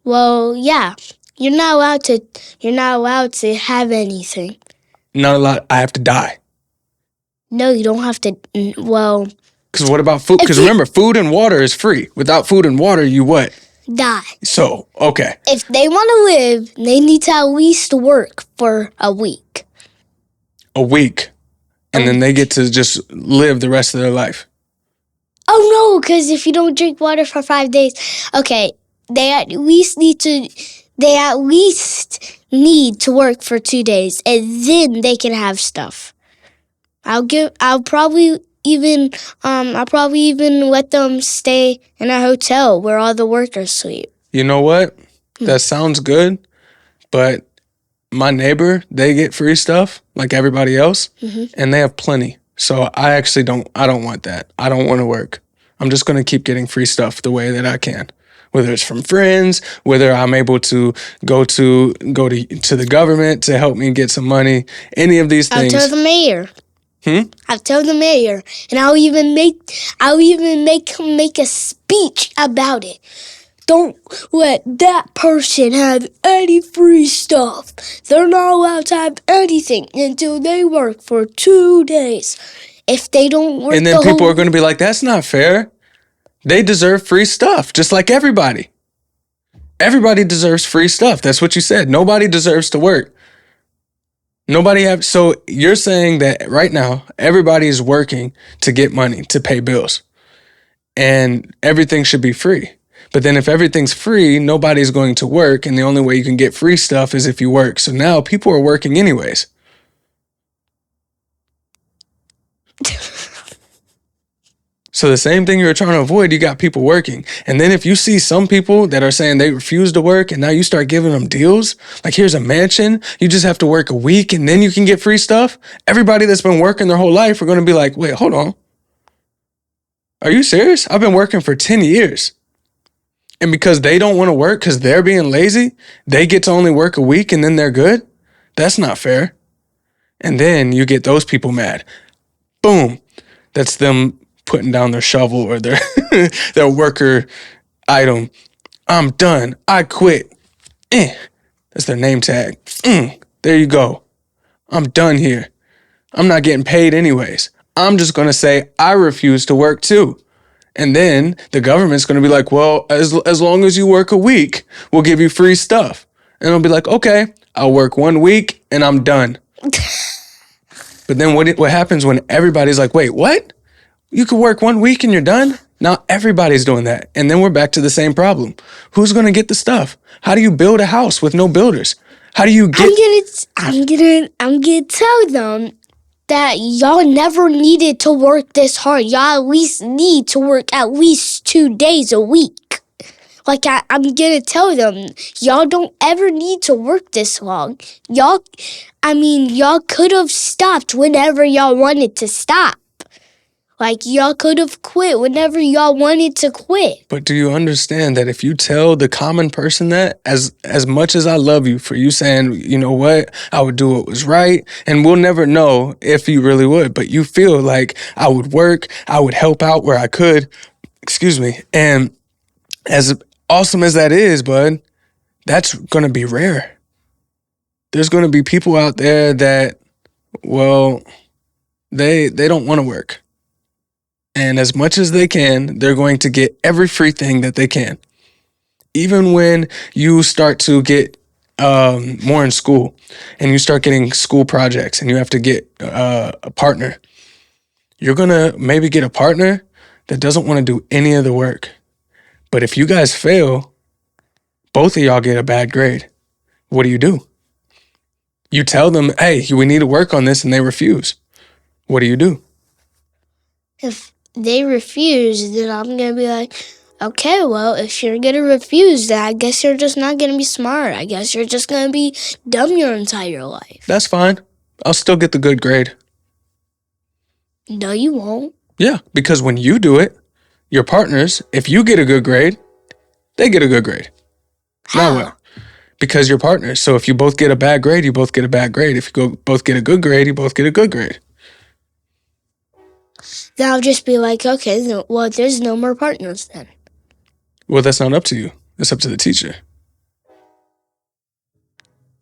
Well, yeah. You're not allowed to have anything.
Not allowed. I have to die.
No, you don't have to. Well,
because what about food? Because remember, food and water is free. Without food and water, you what?
Die.
So, okay.
If they want to live, they need to at least work for a week.
A week. And then they get to just live the rest of their life.
Oh, no, because if you don't drink water for 5 days, okay, they at least need to work for 2 days, and then they can have stuff. I'll probably even let them stay in a hotel where all the workers sleep.
You know what? That sounds good, but my neighbor, they get free stuff like everybody else, and they have plenty. So I don't want that. I don't want to work. I'm just going to keep getting free stuff the way that I can. Whether it's from friends, whether I'm able to go to the government to help me get some money, any of these things.
I'll tell the mayor. I'll tell the mayor, and I'll even make him make a speech about it. Don't let that person have any free stuff. They're not allowed to have anything until they work for 2 days. If they don't work,
and then people are going to be like, "That's not fair. They deserve free stuff, just like everybody. Everybody deserves free stuff. That's what you said. Nobody deserves to work." So you're saying that right now, everybody is working to get money, to pay bills, and everything should be free. But then if everything's free, nobody's going to work, and the only way you can get free stuff is if you work. So now people are working anyways. So the same thing you were trying to avoid, you got people working. And then if you see some people that are saying they refuse to work and now you start giving them deals, like here's a mansion, you just have to work a week and then you can get free stuff. Everybody that's been working their whole life are going to be like, wait, hold on. Are you serious? I've been working for 10 years. And because they don't want to work because they're being lazy, they get to only work a week and then they're good? That's not fair. And then you get those people mad. Boom. That's them putting down their shovel or their their worker item. I'm done. I quit. That's their name tag. There you go. I'm done here. I'm not getting paid anyways. I'm just going to say I refuse to work too. And then the government's going to be like, well, as long as you work a week, we'll give you free stuff. And I'll be like, okay, I'll work 1 week and I'm done. But then what happens when everybody's like, wait, what? You could work 1 week and you're done? Now everybody's doing that. And then we're back to the same problem. Who's going to get the stuff? How do you build a house with no builders? How do you get...
I'm gonna tell them that y'all never needed to work this hard. Y'all at least need to work at least 2 days a week. Like, I'm gonna tell them, y'all don't ever need to work this long. Y'all could have stopped whenever y'all wanted to stop. Like, y'all could have quit whenever y'all wanted to quit.
But do you understand that if you tell the common person that, as much as I love you for you saying, you know what, I would do what was right, and we'll never know if you really would, but you feel like I would work, I would help out where I could, and as awesome as that is, bud, that's going to be rare. There's going to be people out there that, well, they don't want to work. And as much as they can, they're going to get every free thing that they can. Even when you start to get more in school and you start getting school projects and you have to get a partner, you're going to maybe get a partner that doesn't want to do any of the work. But if you guys fail, both of y'all get a bad grade. What do? You tell them, hey, we need to work on this, and they refuse. What do?
If they refuse, then I'm going to be like, okay, well, if you're going to refuse, then I guess you're just not going to be smart. I guess you're just going to be dumb your entire life.
That's fine. I'll still get the good grade.
No, you won't.
Yeah, because when you do it, your partners, if you get a good grade, They get a good grade. Now
How?
what? Because you're partners. So if you both get a bad grade, you both get a bad grade. If you both get a good grade, you both get a good grade.
Then I'll just be like, okay, well, there's no more partners then.
Well, that's not up to you. It's up to the teacher.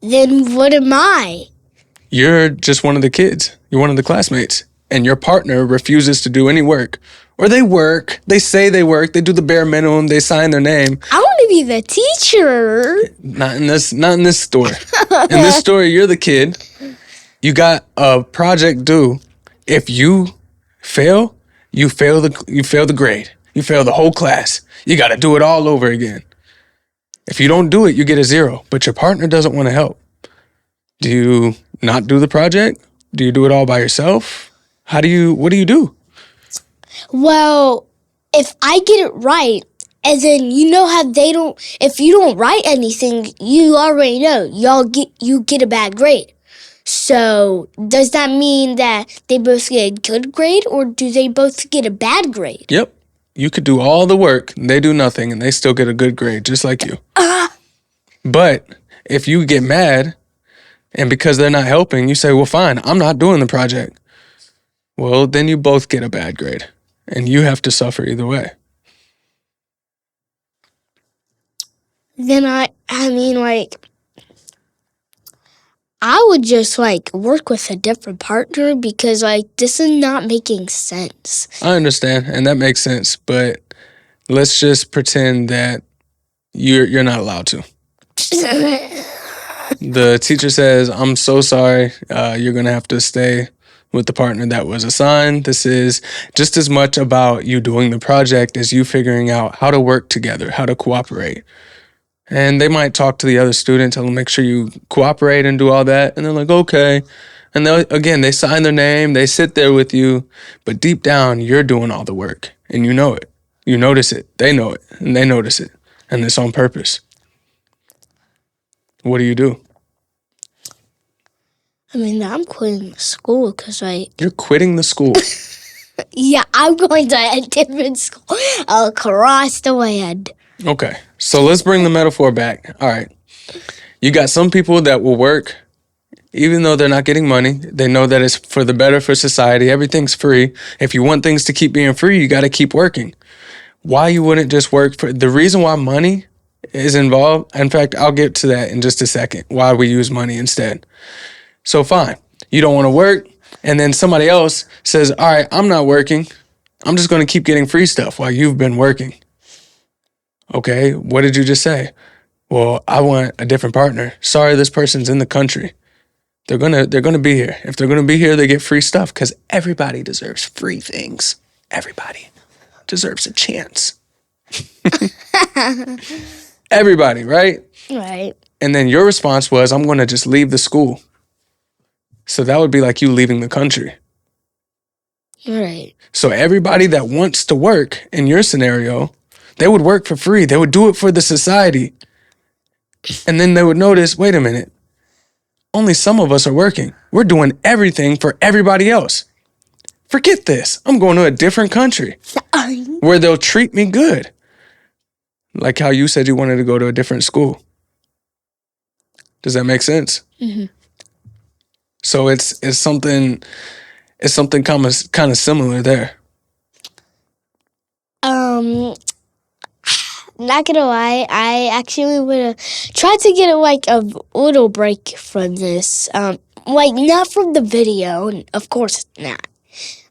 Then what am I?
You're just one of the kids. You're one of the classmates. And your partner refuses to do any work. Or they work. They say they work. They do the bare minimum. They sign their name.
I want to be the teacher.
Not in this story. In this story, you're the kid. You got a project due. If you fail, you fail the grade. You fail the whole class. You got to do it all over again. If you don't do it, you get a 0. But your partner doesn't want to help. Do you not do the project? Do you do it all by yourself? What do you do?
Well, if I get it right, and then you know how they don't, if you don't write anything, you already know you get a bad grade. So does that mean that they both get a good grade, or do they both get a bad grade?
Yep. You could do all the work, and they do nothing, and they still get a good grade, just like you. But if you get mad, and because they're not helping, you say, well, fine, I'm not doing the project. Well, then you both get a bad grade, and you have to suffer either way.
Then I mean, like, I would just, like, work with a different partner because, like, this is not making sense.
I understand, and that makes sense, but let's just pretend that you're not allowed to. The teacher says, I'm so sorry, you're going to have to stay with the partner that was assigned. This is just as much about you doing the project as you figuring out how to work together, how to cooperate. And they might talk to the other student, tell them make sure you cooperate and do all that. And they're like, okay. And they sign their name, they sit there with you. But deep down, you're doing all the work. And you know it. You notice it. They know it. And they notice it. And it's on purpose. What do you do?
I mean, I'm quitting the school because, like...
You're quitting the school.
Yeah, I'm going to a different school across the land.
Okay, so let's bring the metaphor back. All right. You got some people that will work, even though they're not getting money. They know that it's for the better for society. Everything's free. If you want things to keep being free, you got to keep working. Why you wouldn't just work for... The reason why money is involved, in fact, I'll get to that in just a second, why we use money instead. So fine, you don't want to work, and then somebody else says, all right, I'm not working. I'm just going to keep getting free stuff while you've been working. Okay, what did you just say? Well, I want a different partner. Sorry, this person's in the country. They're gonna be here. If they're gonna be here, they get free stuff because everybody deserves free things. Everybody deserves a chance. Everybody, right?
Right.
And then your response was, I'm gonna just leave the school. So that would be like you leaving the country.
Right.
So everybody that wants to work in your scenario, they would work for free. They would do it for the society. And then they would notice, wait a minute, only some of us are working. We're doing everything for everybody else. Forget this. I'm going to a different country where they'll treat me good. Like how you said you wanted to go to a different school. Does that make sense?
Mm-hmm.
So it's something kind of similar there.
Not gonna lie, I actually would have tried to get like a little break from this. Like not from the video, and of course not.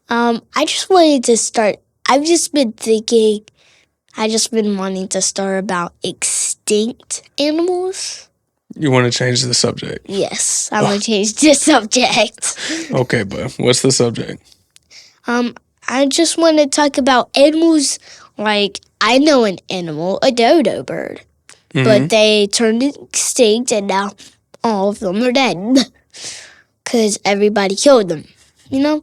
I just wanted to start. I've just been thinking. I just been wanting to start about extinct animals.
You want to change the subject?
Yes, I'm gonna change the subject.
Okay, but what's the subject?
I just want to talk about animals. Like I know an animal, a dodo bird, but they turned extinct, and now all of them are dead because everybody killed them. You know.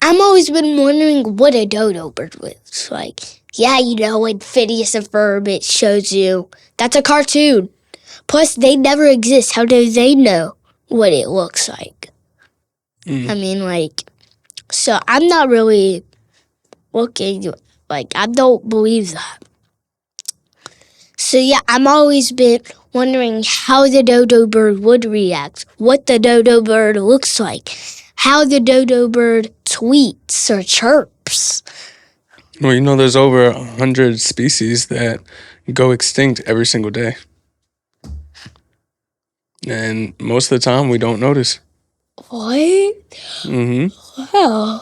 I've always been wondering what a dodo bird looks like. Yeah, you know, in Phineas and Ferb, it shows you. That's a cartoon. Plus, they never exist. How do they know what it looks like? I mean, like, so I'm not really looking, like, I don't believe that. So yeah, I'm always been wondering how the dodo bird would react, what the dodo bird looks like, how the dodo bird tweets or chirps.
Well, there's over 100 species that go extinct every single day. And most of the time, we don't notice.
What? Wow.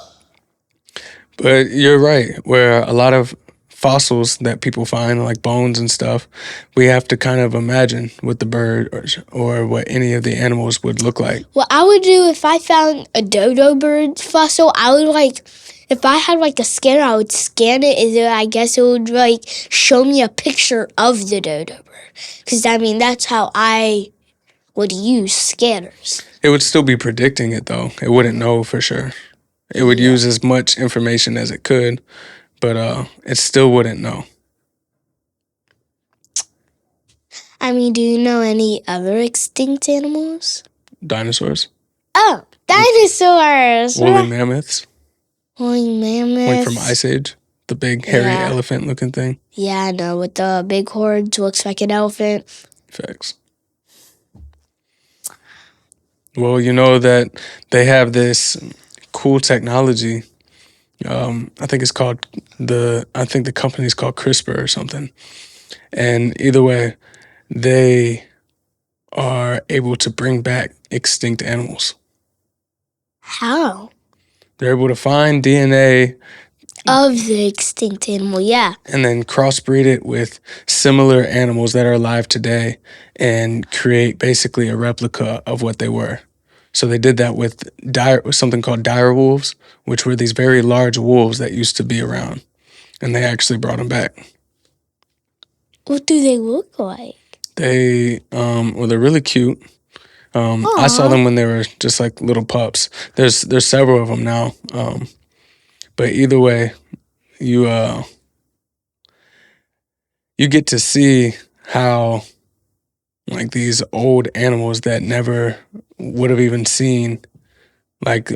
But you're right, where a lot of fossils that people find, like bones and stuff, we have to kind of imagine what the bird or what any of the animals would look like.
What I would do if I found a dodo bird fossil, I would if I had a scanner, I would scan it, and then I guess it would show me a picture of the dodo bird. Because that's how I would use scanners.
It would still be predicting it, though. It wouldn't know for sure. It would use as much information as it could, but it still wouldn't know.
Do you know any other extinct animals?
Dinosaurs.
Oh, dinosaurs!
Woolly mammoths.
Woolly mammoths.
Like from Ice Age. The big hairy elephant looking thing.
Yeah, I know, with the big horns, looks like an elephant.
Facts. Well, you know that they have this cool technology. I think the company's called CRISPR or something. And either way, they are able to bring back extinct animals.
How?
They're able to find DNA
of the extinct animal, yeah.
And then crossbreed it with similar animals that are alive today and create basically a replica of what they were. So they did that with something called dire wolves, which were these very large wolves that used to be around. And they actually brought them back.
What do they look like?
They're really cute. I saw them when they were just like little pups. There's several of them now. But either way, you get to see how these old animals that never would have even seen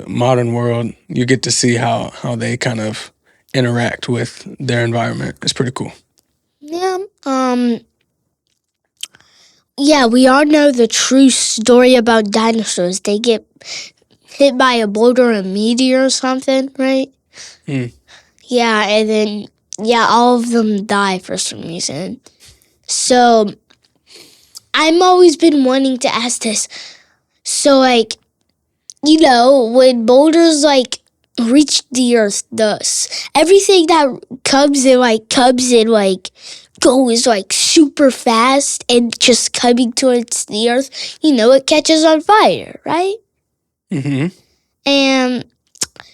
modern world, you get to see how they kind of interact with their environment. It's pretty cool.
Yeah. Yeah, we all know the true story about dinosaurs. They get hit by a boulder or a meteor or something, right? Yeah, and then all of them die for some reason. So I'm always been wanting to ask this. So when boulders reach the earth, everything that comes in goes super fast and just coming towards the earth, it catches on fire, right?
Mm-hmm.
And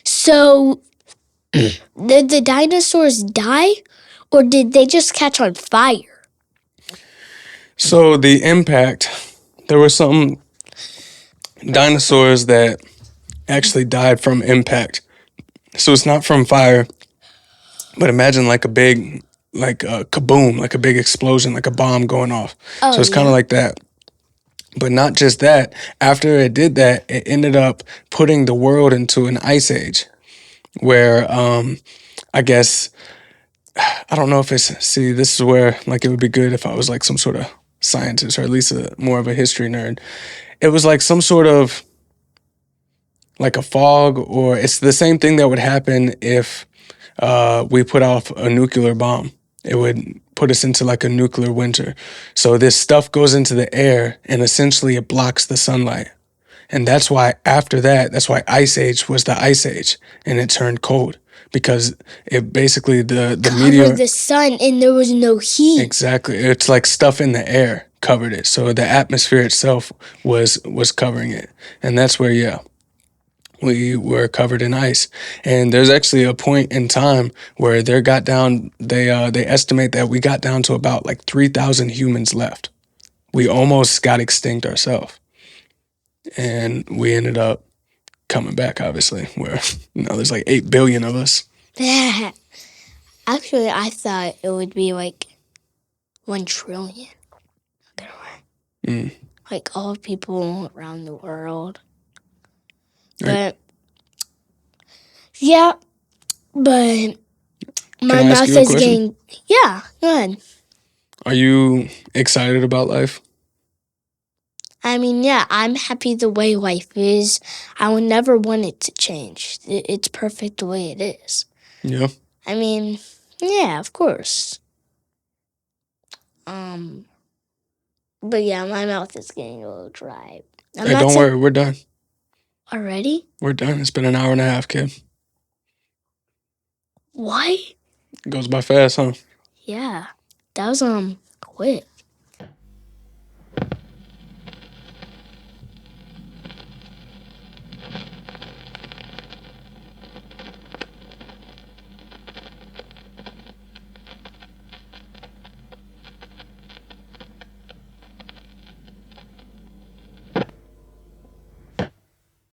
so did the dinosaurs die or did they just catch on fire?
So the impact, there were some dinosaurs that actually died from impact. So it's not from fire, but imagine a big, a kaboom, a big explosion, like a bomb going off. So it's kind of like that. But not just that. After it did that, it ended up putting the world into an ice age where I guess, I don't know if this is where it would be good if I was some sort of scientist or at least more of a history nerd. It was some sort of a fog, or it's the same thing that would happen if we put off a nuclear bomb. It would put us into a nuclear winter. So this stuff goes into the air and essentially it blocks the sunlight. And that's why that's why Ice Age was the Ice Age and it turned cold, because it basically the meteor
covered the sun and there was no heat.
Exactly. It's stuff in the air covered it. So the atmosphere itself was covering it. And that's where we were covered in ice. And there's actually a point in time where they estimate that we got down to about 3,000 humans left. We almost got extinct ourselves. And we ended up coming back, obviously, where there's 8 billion of us.
Actually, I thought it would be 1 trillion. All people around the world. But but my mouth is getting. Yeah, go ahead.
Are you excited about life?
I mean, yeah, I'm happy the way life is. I would never want it to change. It's perfect the way it is.
Yeah.
I mean, yeah, of course. But yeah, my mouth is getting a little dry.
Hey, don't worry, we're done.
Already?
We're done. It's been an hour and a half, kid.
What?
It goes by fast, huh?
Yeah, that was quick.